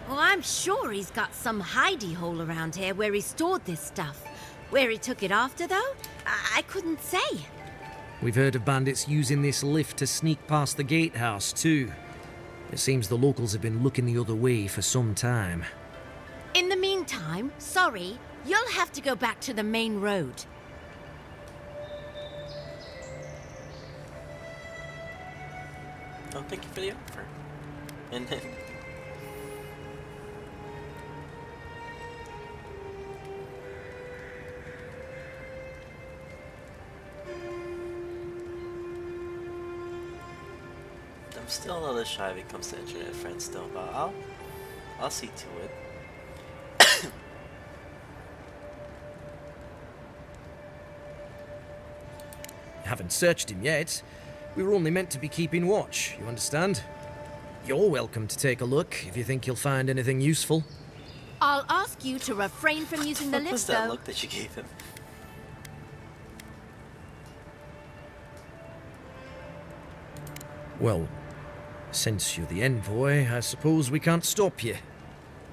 Well, I'm sure he's got some hidey hole around here where he stored this stuff. Where he took it after, though, I couldn't say. We've heard of bandits using this lift to sneak past the gatehouse, too. It seems the locals have been looking the other way for some time. In the meantime, sorry, you'll have to go back to the main road. Oh, thank you for the offer. And then... I'm still a little shy when it comes to internet friends though, but I'll see to it. Haven't searched him yet. We were only meant to be keeping watch, you understand? You're welcome to take a look if you think you'll find anything useful. I'll ask you to refrain from using the What was lift, that though. look that you gave him? Well, since you're the envoy, I suppose we can't stop you.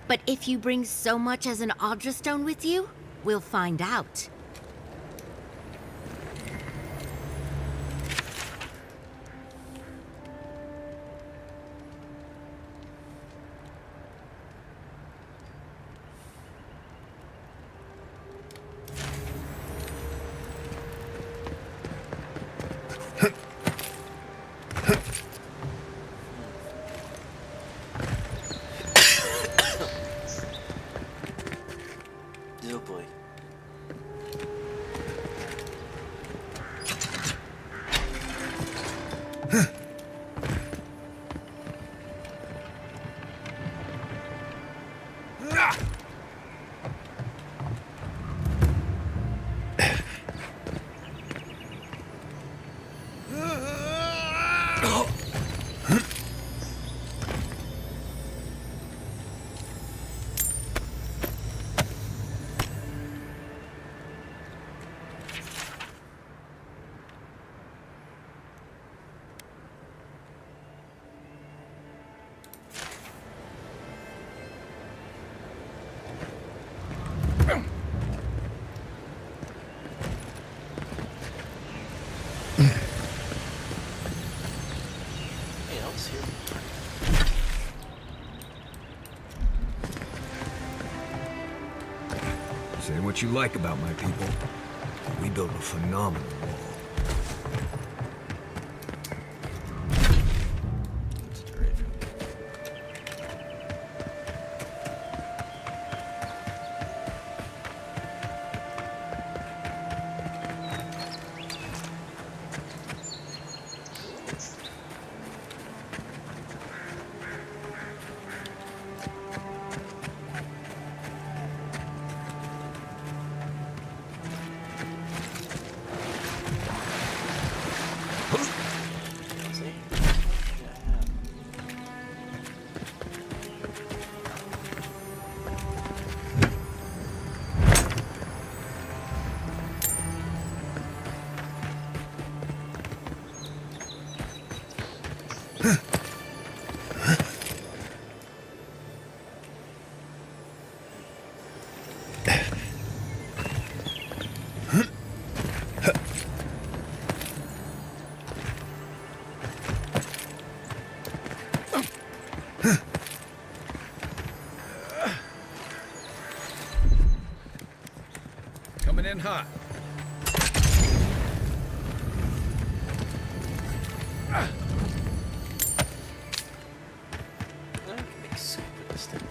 But if you bring so much as an Audra stone with you, we'll find out. Oh boy. Say what you like about my people. We built a phenomenal wall. hot. I can make soup with this thing.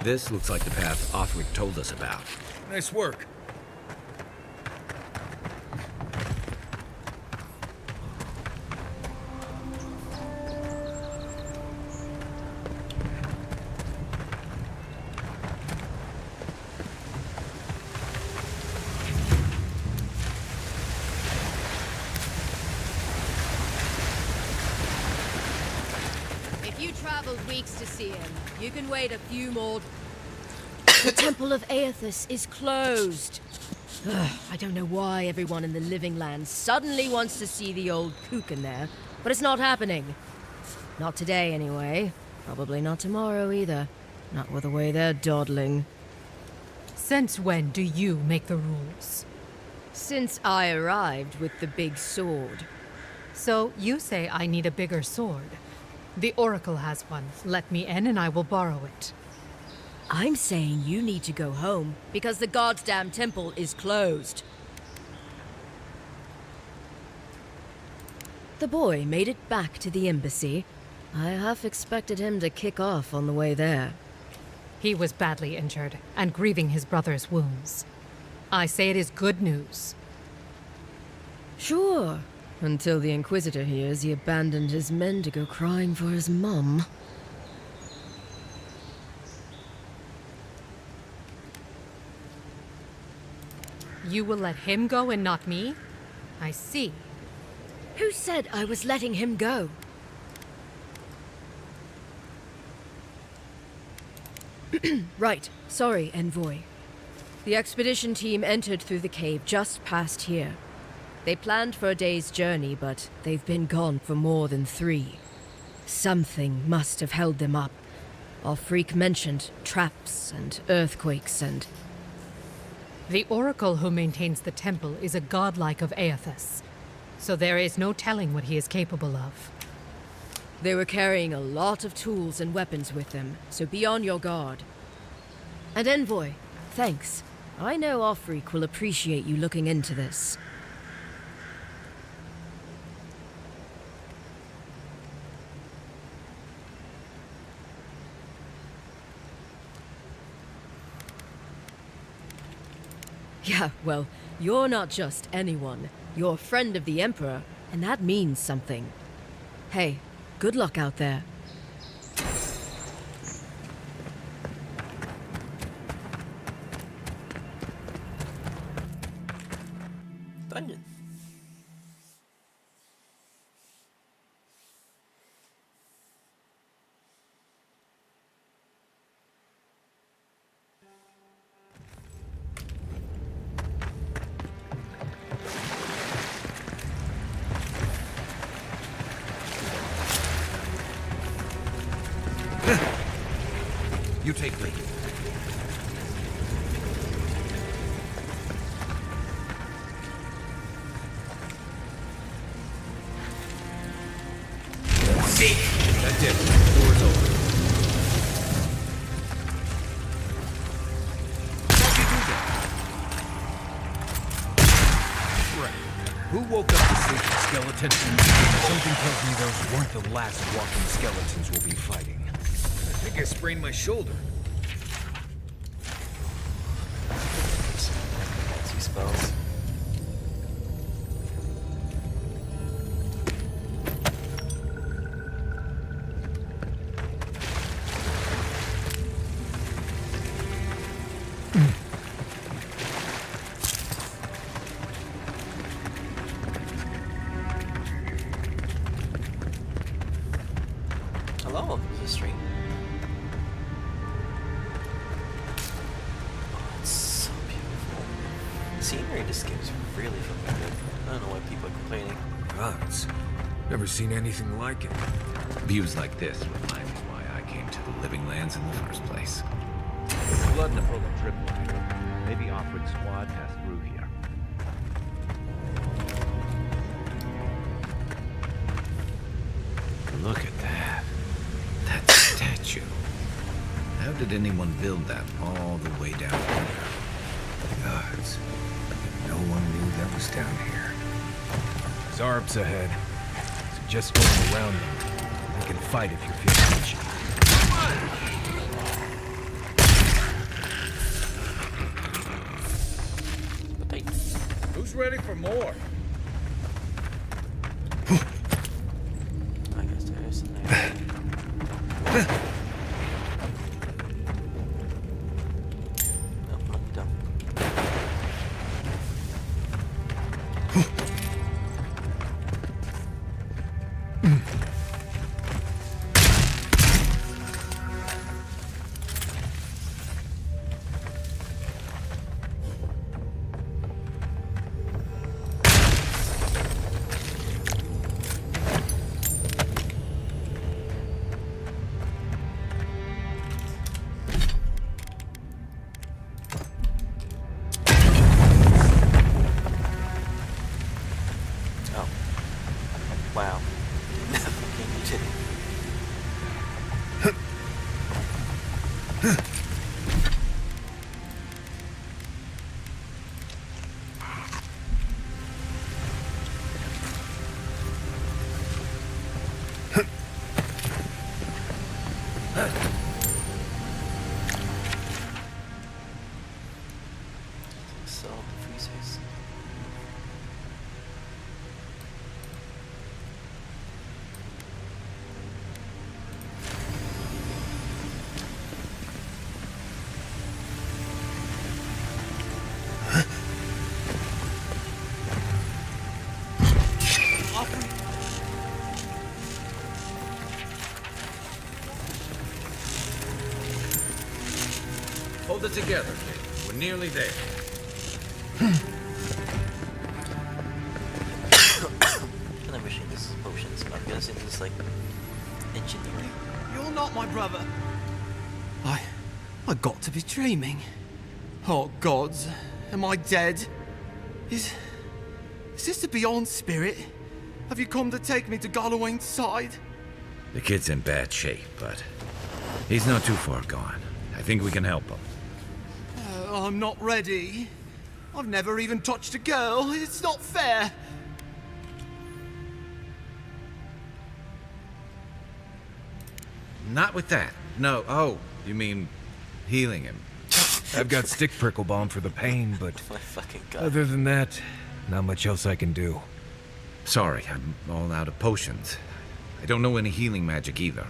This looks like the path Othric told us about. Nice work. If you traveled weeks to see him, you can wait a few more. The Temple of Aethys is closed. Ugh, I don't know why everyone in the Living Land suddenly wants to see the old kook in there, but it's not happening. Not today, anyway. Probably not tomorrow either. Not with the way they're dawdling. Since when do you make the rules? Since I arrived with the big sword. So you say I need a bigger sword. The Oracle has one. Let me in and I will borrow it. I'm saying you need to go home because the goddamn temple is closed. The boy made it back to the embassy. I half expected him to kick off on the way there. He was badly injured and grieving his brother's wounds. I say it is good news. Sure, until the Inquisitor hears he abandoned his men to go crying for his mum. You will let him go and not me? I see. Who said I was letting him go? Right. Sorry, Envoy. The expedition team entered through the cave just past here. They planned for a day's journey, but they've been gone for more than 3. Something must have held them up. Our freak mentioned traps and earthquakes and... The Oracle who maintains the temple is a godlike of Aethys, so there is no telling what he is capable of. They were carrying a lot of tools and weapons with them, so be on your guard. And Envoy, thanks. I know Othric will appreciate you looking into this. Yeah, well, you're not just anyone. You're a friend of the Emperor, and that means something. Hey, good luck out there. Dungeon. You take lead. Seek! That's it. Door's open. How'd you do that? Right. Who woke up the sleeping skeleton? Something tells me those weren't the last walking skeletons we'll be fighting. I think I sprained my shoulder. spells. Hello, there's a stream. Oh, it's so beautiful. The scenery in this game is really familiar. I don't know why people are complaining. Gods. Never seen anything like it. Views like this remind me why I came to the Living Lands in the first place. Blood in the Frozen Triple. Maybe Offred's squad passed through here. Look at that. That statue. How did anyone build that all the way down here? Gods. No one knew that was down here. Zarbs ahead. Suggest going around them. We can fight if you feel itchy. Who's ready for more? I guess there is something there. No, I'm done. Oh. Wow. Fucking you did it. So the freezers. Hold it together, kid. We're nearly there. Can I machine this potions? I'm guessing this is like engineering. You're not my brother. I got to be dreaming. Oh gods, am I dead? Is this the Beyond Spirit? Have you come to take me to Garlowain's side? The kid's in bad shape, but he's not too far gone. I think we can help him. I'm not ready. I've never even touched a girl. It's not fair. Not with that. No. Oh, you mean healing him? I've got stick prickle balm for the pain, but My fucking god. other than that, not much else I can do. Sorry, I'm all out of potions. I don't know any healing magic either.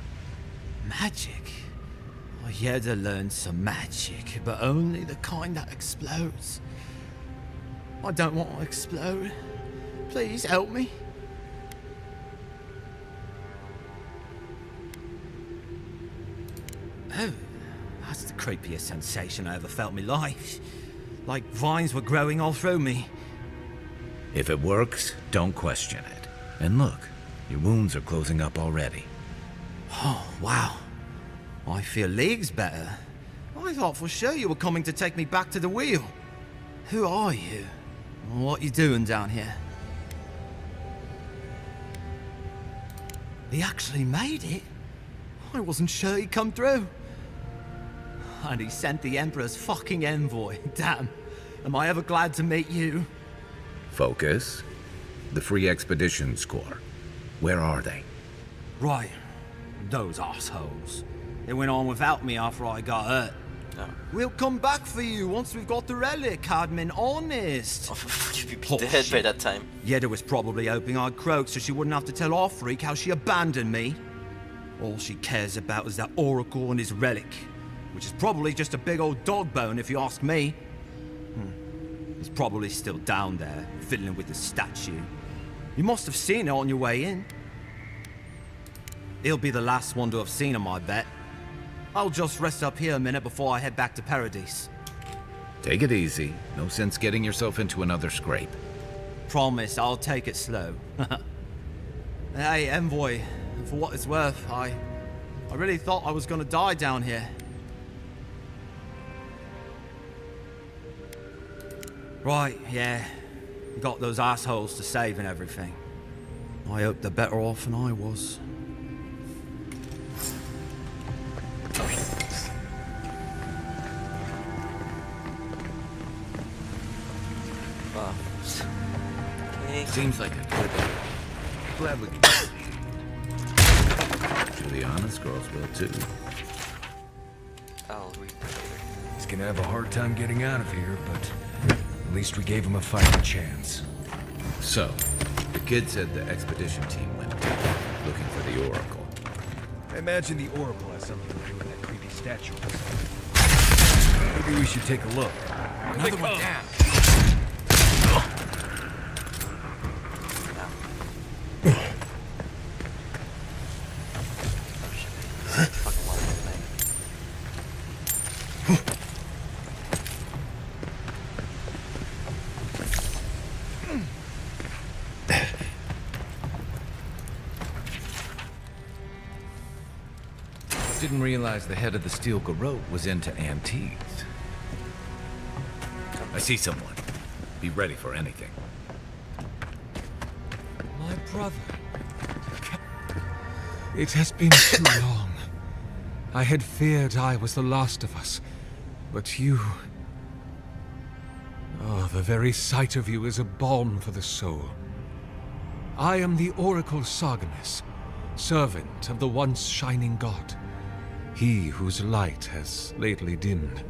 Magic? I had to learn some magic, but only the kind that explodes. I don't want to explode. Please help me. Oh, that's the creepiest sensation I ever felt in my life. Like vines were growing all through me. If it works, don't question it. And look, your wounds are closing up already. Oh, wow. I feel leagues better. I thought for sure you were coming to take me back to the wheel. Who are you? What you doing down here? He actually made it? I wasn't sure he'd come through. And he sent the Emperor's fucking envoy. Damn. Am I ever glad to meet you? Focus. The Free Expeditions Corps. Where are they? Right. Those assholes. They went on without me after I got hurt. No. We'll come back for you once we've got the relic, Cadman, honest. You'd be dead by that time. Yeda was probably hoping I'd croak so she wouldn't have to tell our freak how she abandoned me. All she cares about is that Oracle and his relic, which is probably just a big old dog bone if you ask me. He's probably still down there, fiddling with the statue. You must have seen it on your way in. He'll be the last one to have seen him, I bet. I'll just rest up here a minute before I head back to Paradise. Take it easy. No sense getting yourself into another scrape. Promise, I'll take it slow. Hey, Envoy, for what it's worth, I really thought I was gonna die down here. Right, yeah. Got those assholes to save and everything. I hope they're better off than I was. Seems like a good idea. Glad we could. To be honest, girls will too. I'll read that later. He's gonna have a hard time getting out of here, but at least we gave him a fighting chance. So, the kid said the expedition team went looking for the Oracle. I imagine the Oracle has something to do with that creepy statue. Maybe we should take a look. Another one down. Didn't realize the head of the steel garrote was into antiques. I see someone. Be ready for anything. My brother. It has been too long. I had feared I was the last of us, but you... Oh, the very sight of you is a balm for the soul. I am the Oracle Sargemus, servant of the once shining god. He whose light has lately dimmed.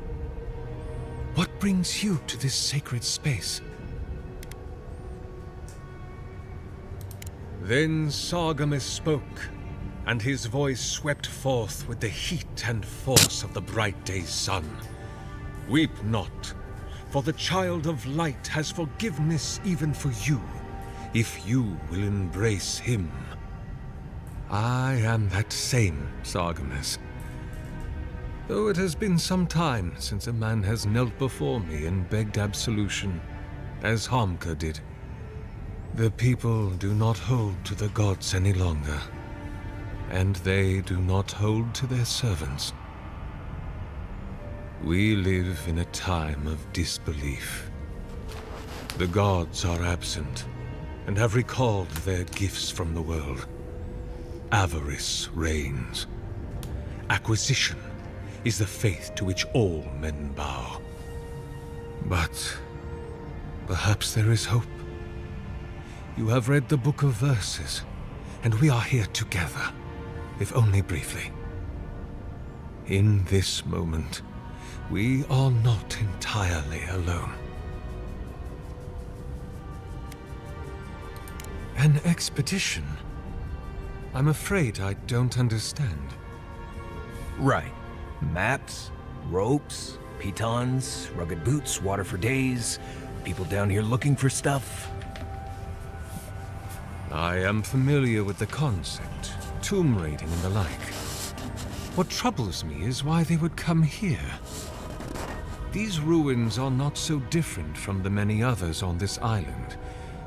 What brings you to this sacred space? Then Sargemus spoke, and his voice swept forth with the heat and force of the bright day's sun. Weep not, for the child of light has forgiveness even for you, if you will embrace him. I am that same Sargemus. Though it has been some time since a man has knelt before me and begged absolution, as Hamka did. The people do not hold to the gods any longer, and they do not hold to their servants. We live in a time of disbelief. The gods are absent, and have recalled their gifts from the world. Avarice reigns. Acquisition is the faith to which all men bow. But perhaps there is hope. You have read the Book of Verses, and we are here together, if only briefly. In this moment, we are not entirely alone. An expedition? I'm afraid I don't understand. Right. Maps, ropes, pitons, rugged boots, water for days, people down here looking for stuff. I am familiar with the concept, tomb raiding and the like. What troubles me is why they would come here. These ruins are not so different from the many others on this island,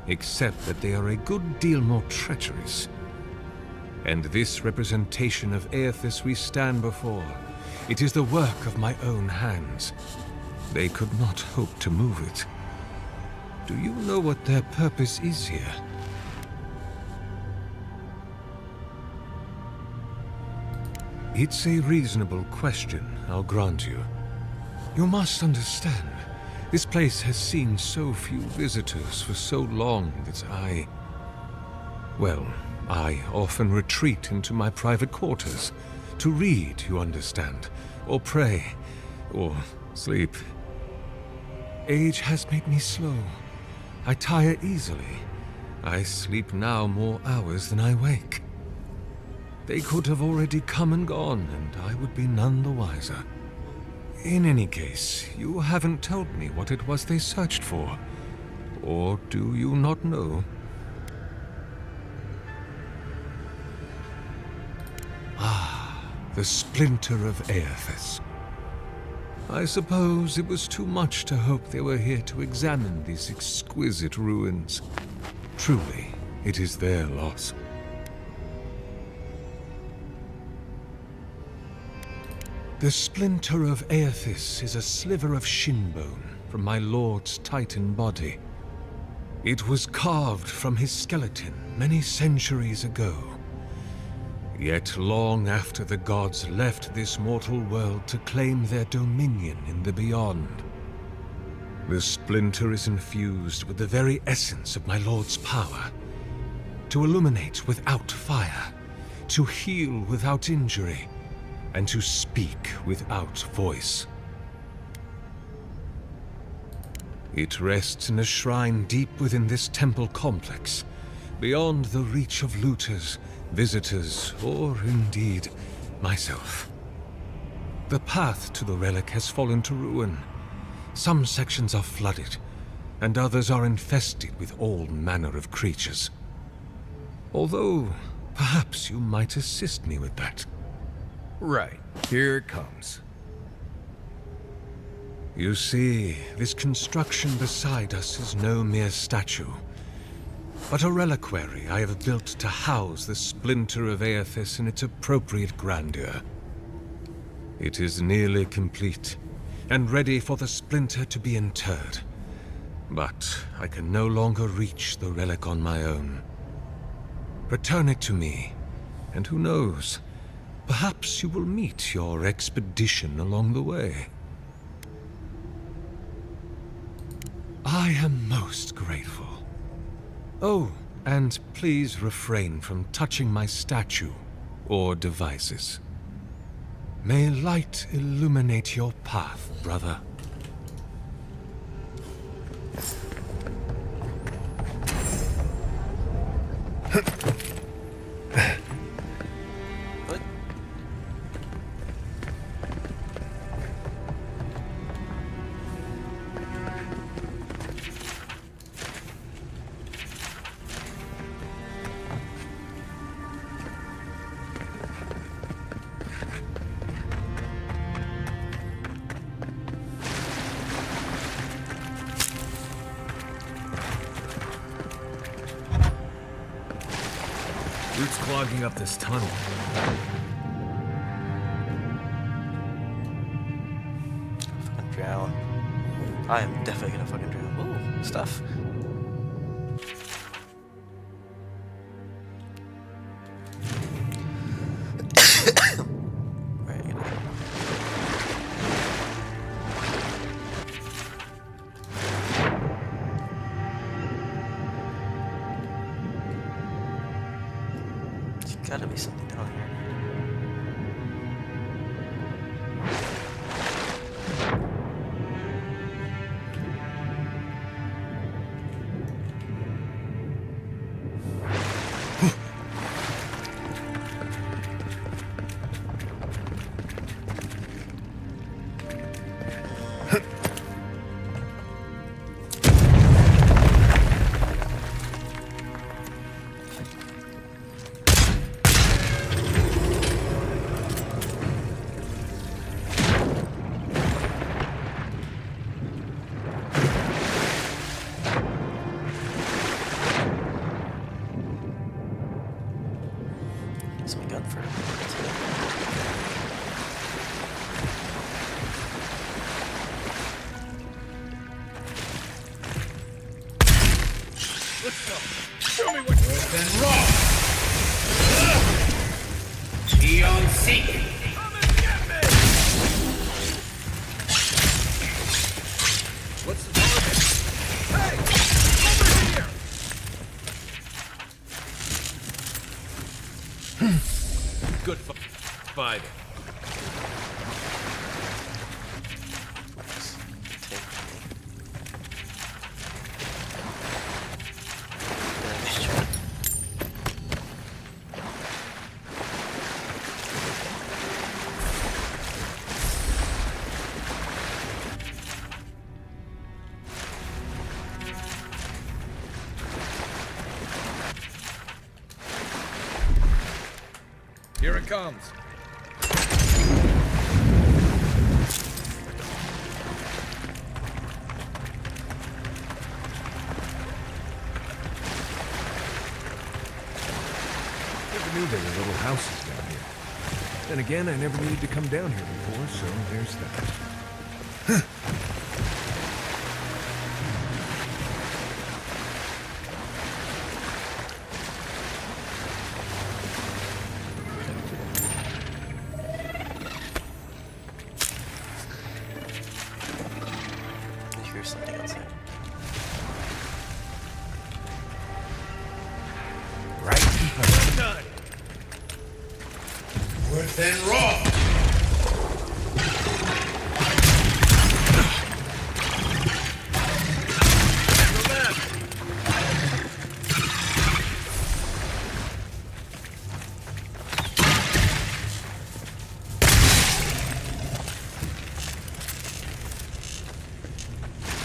except that they are a good deal more treacherous. And this representation of Aethys we stand before, it is the work of my own hands. They could not hope to move it. Do you know what their purpose is here? It's a reasonable question, I'll grant you. You must understand, this place has seen so few visitors for so long that I often retreat into my private quarters. To read, you understand, or pray, or sleep. Age has made me slow. I tire easily. I sleep now more hours than I wake. They could have already come and gone, and I would be none the wiser. In any case, you haven't told me what it was they searched for. Or do you not know? Ah, the splinter of Aethys. I suppose it was too much to hope they were here to examine these exquisite ruins. Truly, it is their loss. The splinter of Aethys is a sliver of shinbone from my lord's titan body. It was carved from his skeleton many centuries ago. Yet long after the gods left this mortal world to claim their dominion in the beyond, the splinter is infused with the very essence of my lord's power. To illuminate without fire, to heal without injury, and to speak without voice. It rests in a shrine deep within this temple complex, beyond the reach of looters, visitors, or indeed, myself. The path to the relic has fallen to ruin. Some sections are flooded, and others are infested with all manner of creatures. Although, perhaps you might assist me with that. Right, here it comes. You see, this construction beside us is no mere statue, but a reliquary I have built to house the splinter of Aethys in its appropriate grandeur. It is nearly complete, and ready for the splinter to be interred. But I can no longer reach the relic on my own. Return it to me, and who knows, perhaps you will meet your expedition along the way. I am most grateful. Oh, and please refrain from touching my statue or devices. May light illuminate your path, brother. What? Root's clogging up this tunnel. Fucking drown. I am definitely gonna fucking drown. Ooh, stuff. Right, you know. There's gotta be something down here. Use my gun for Let's go. Show me what you've been wrong. Eon Seek. Come and get me. What's the target? Hey, over here. Good fighting. it comes. Never knew there were little houses down here. Then again, I never needed to come down here before, so there's that. I hear something outside. Right people. Done. Worse than raw.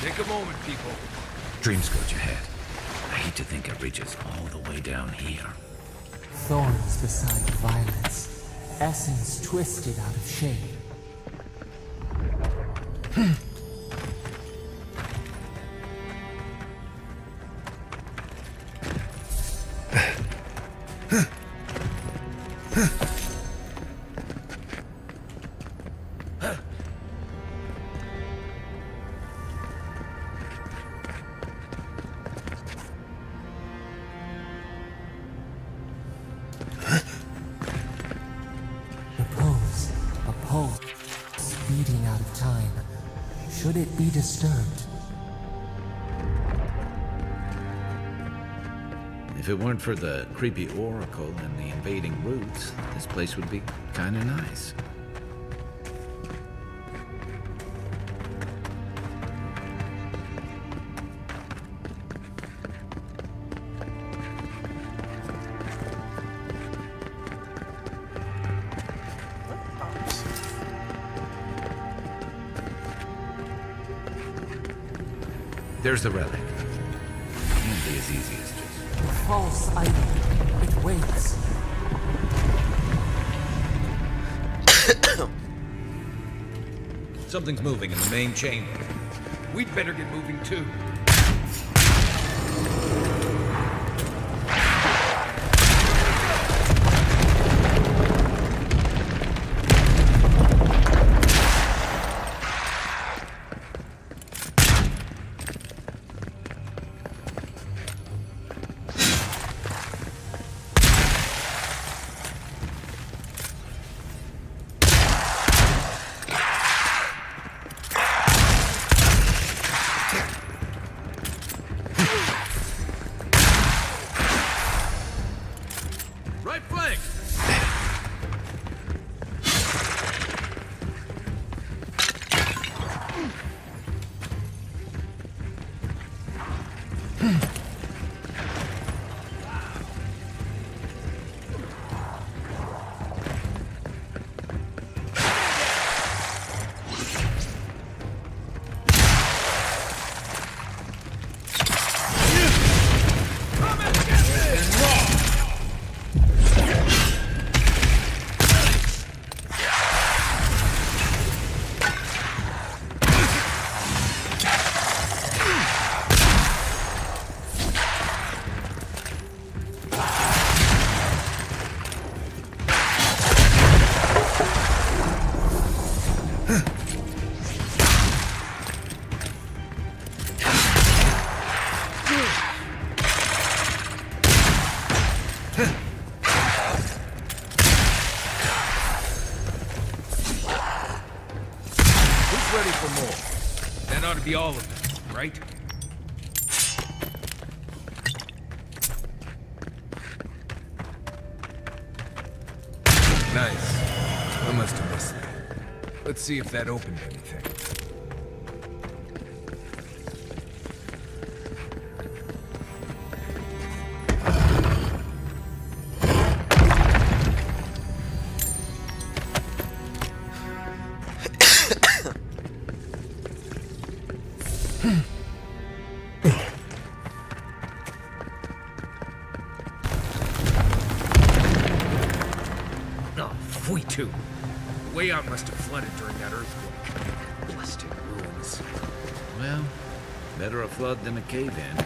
Take a moment, people. Dreams coach ahead. I hate to think it reaches all the way down here. Thorns beside violets, essence twisted out of shape. A pulse, beating out of time. Should it be disturbed? If it weren't for the creepy oracle and the invading roots, this place would be kinda nice. There's the relic. Can't be as easy as just... False item. It waits. Something's moving in the main chamber. We'd better get moving too. Right flank! Ready for more. That ought to be all of them, right? Nice. I must have missed that. Let's see if that opened anything. We too. The way out must have flooded during that earthquake. Blasted ruins. Well, better a flood than a cave-in.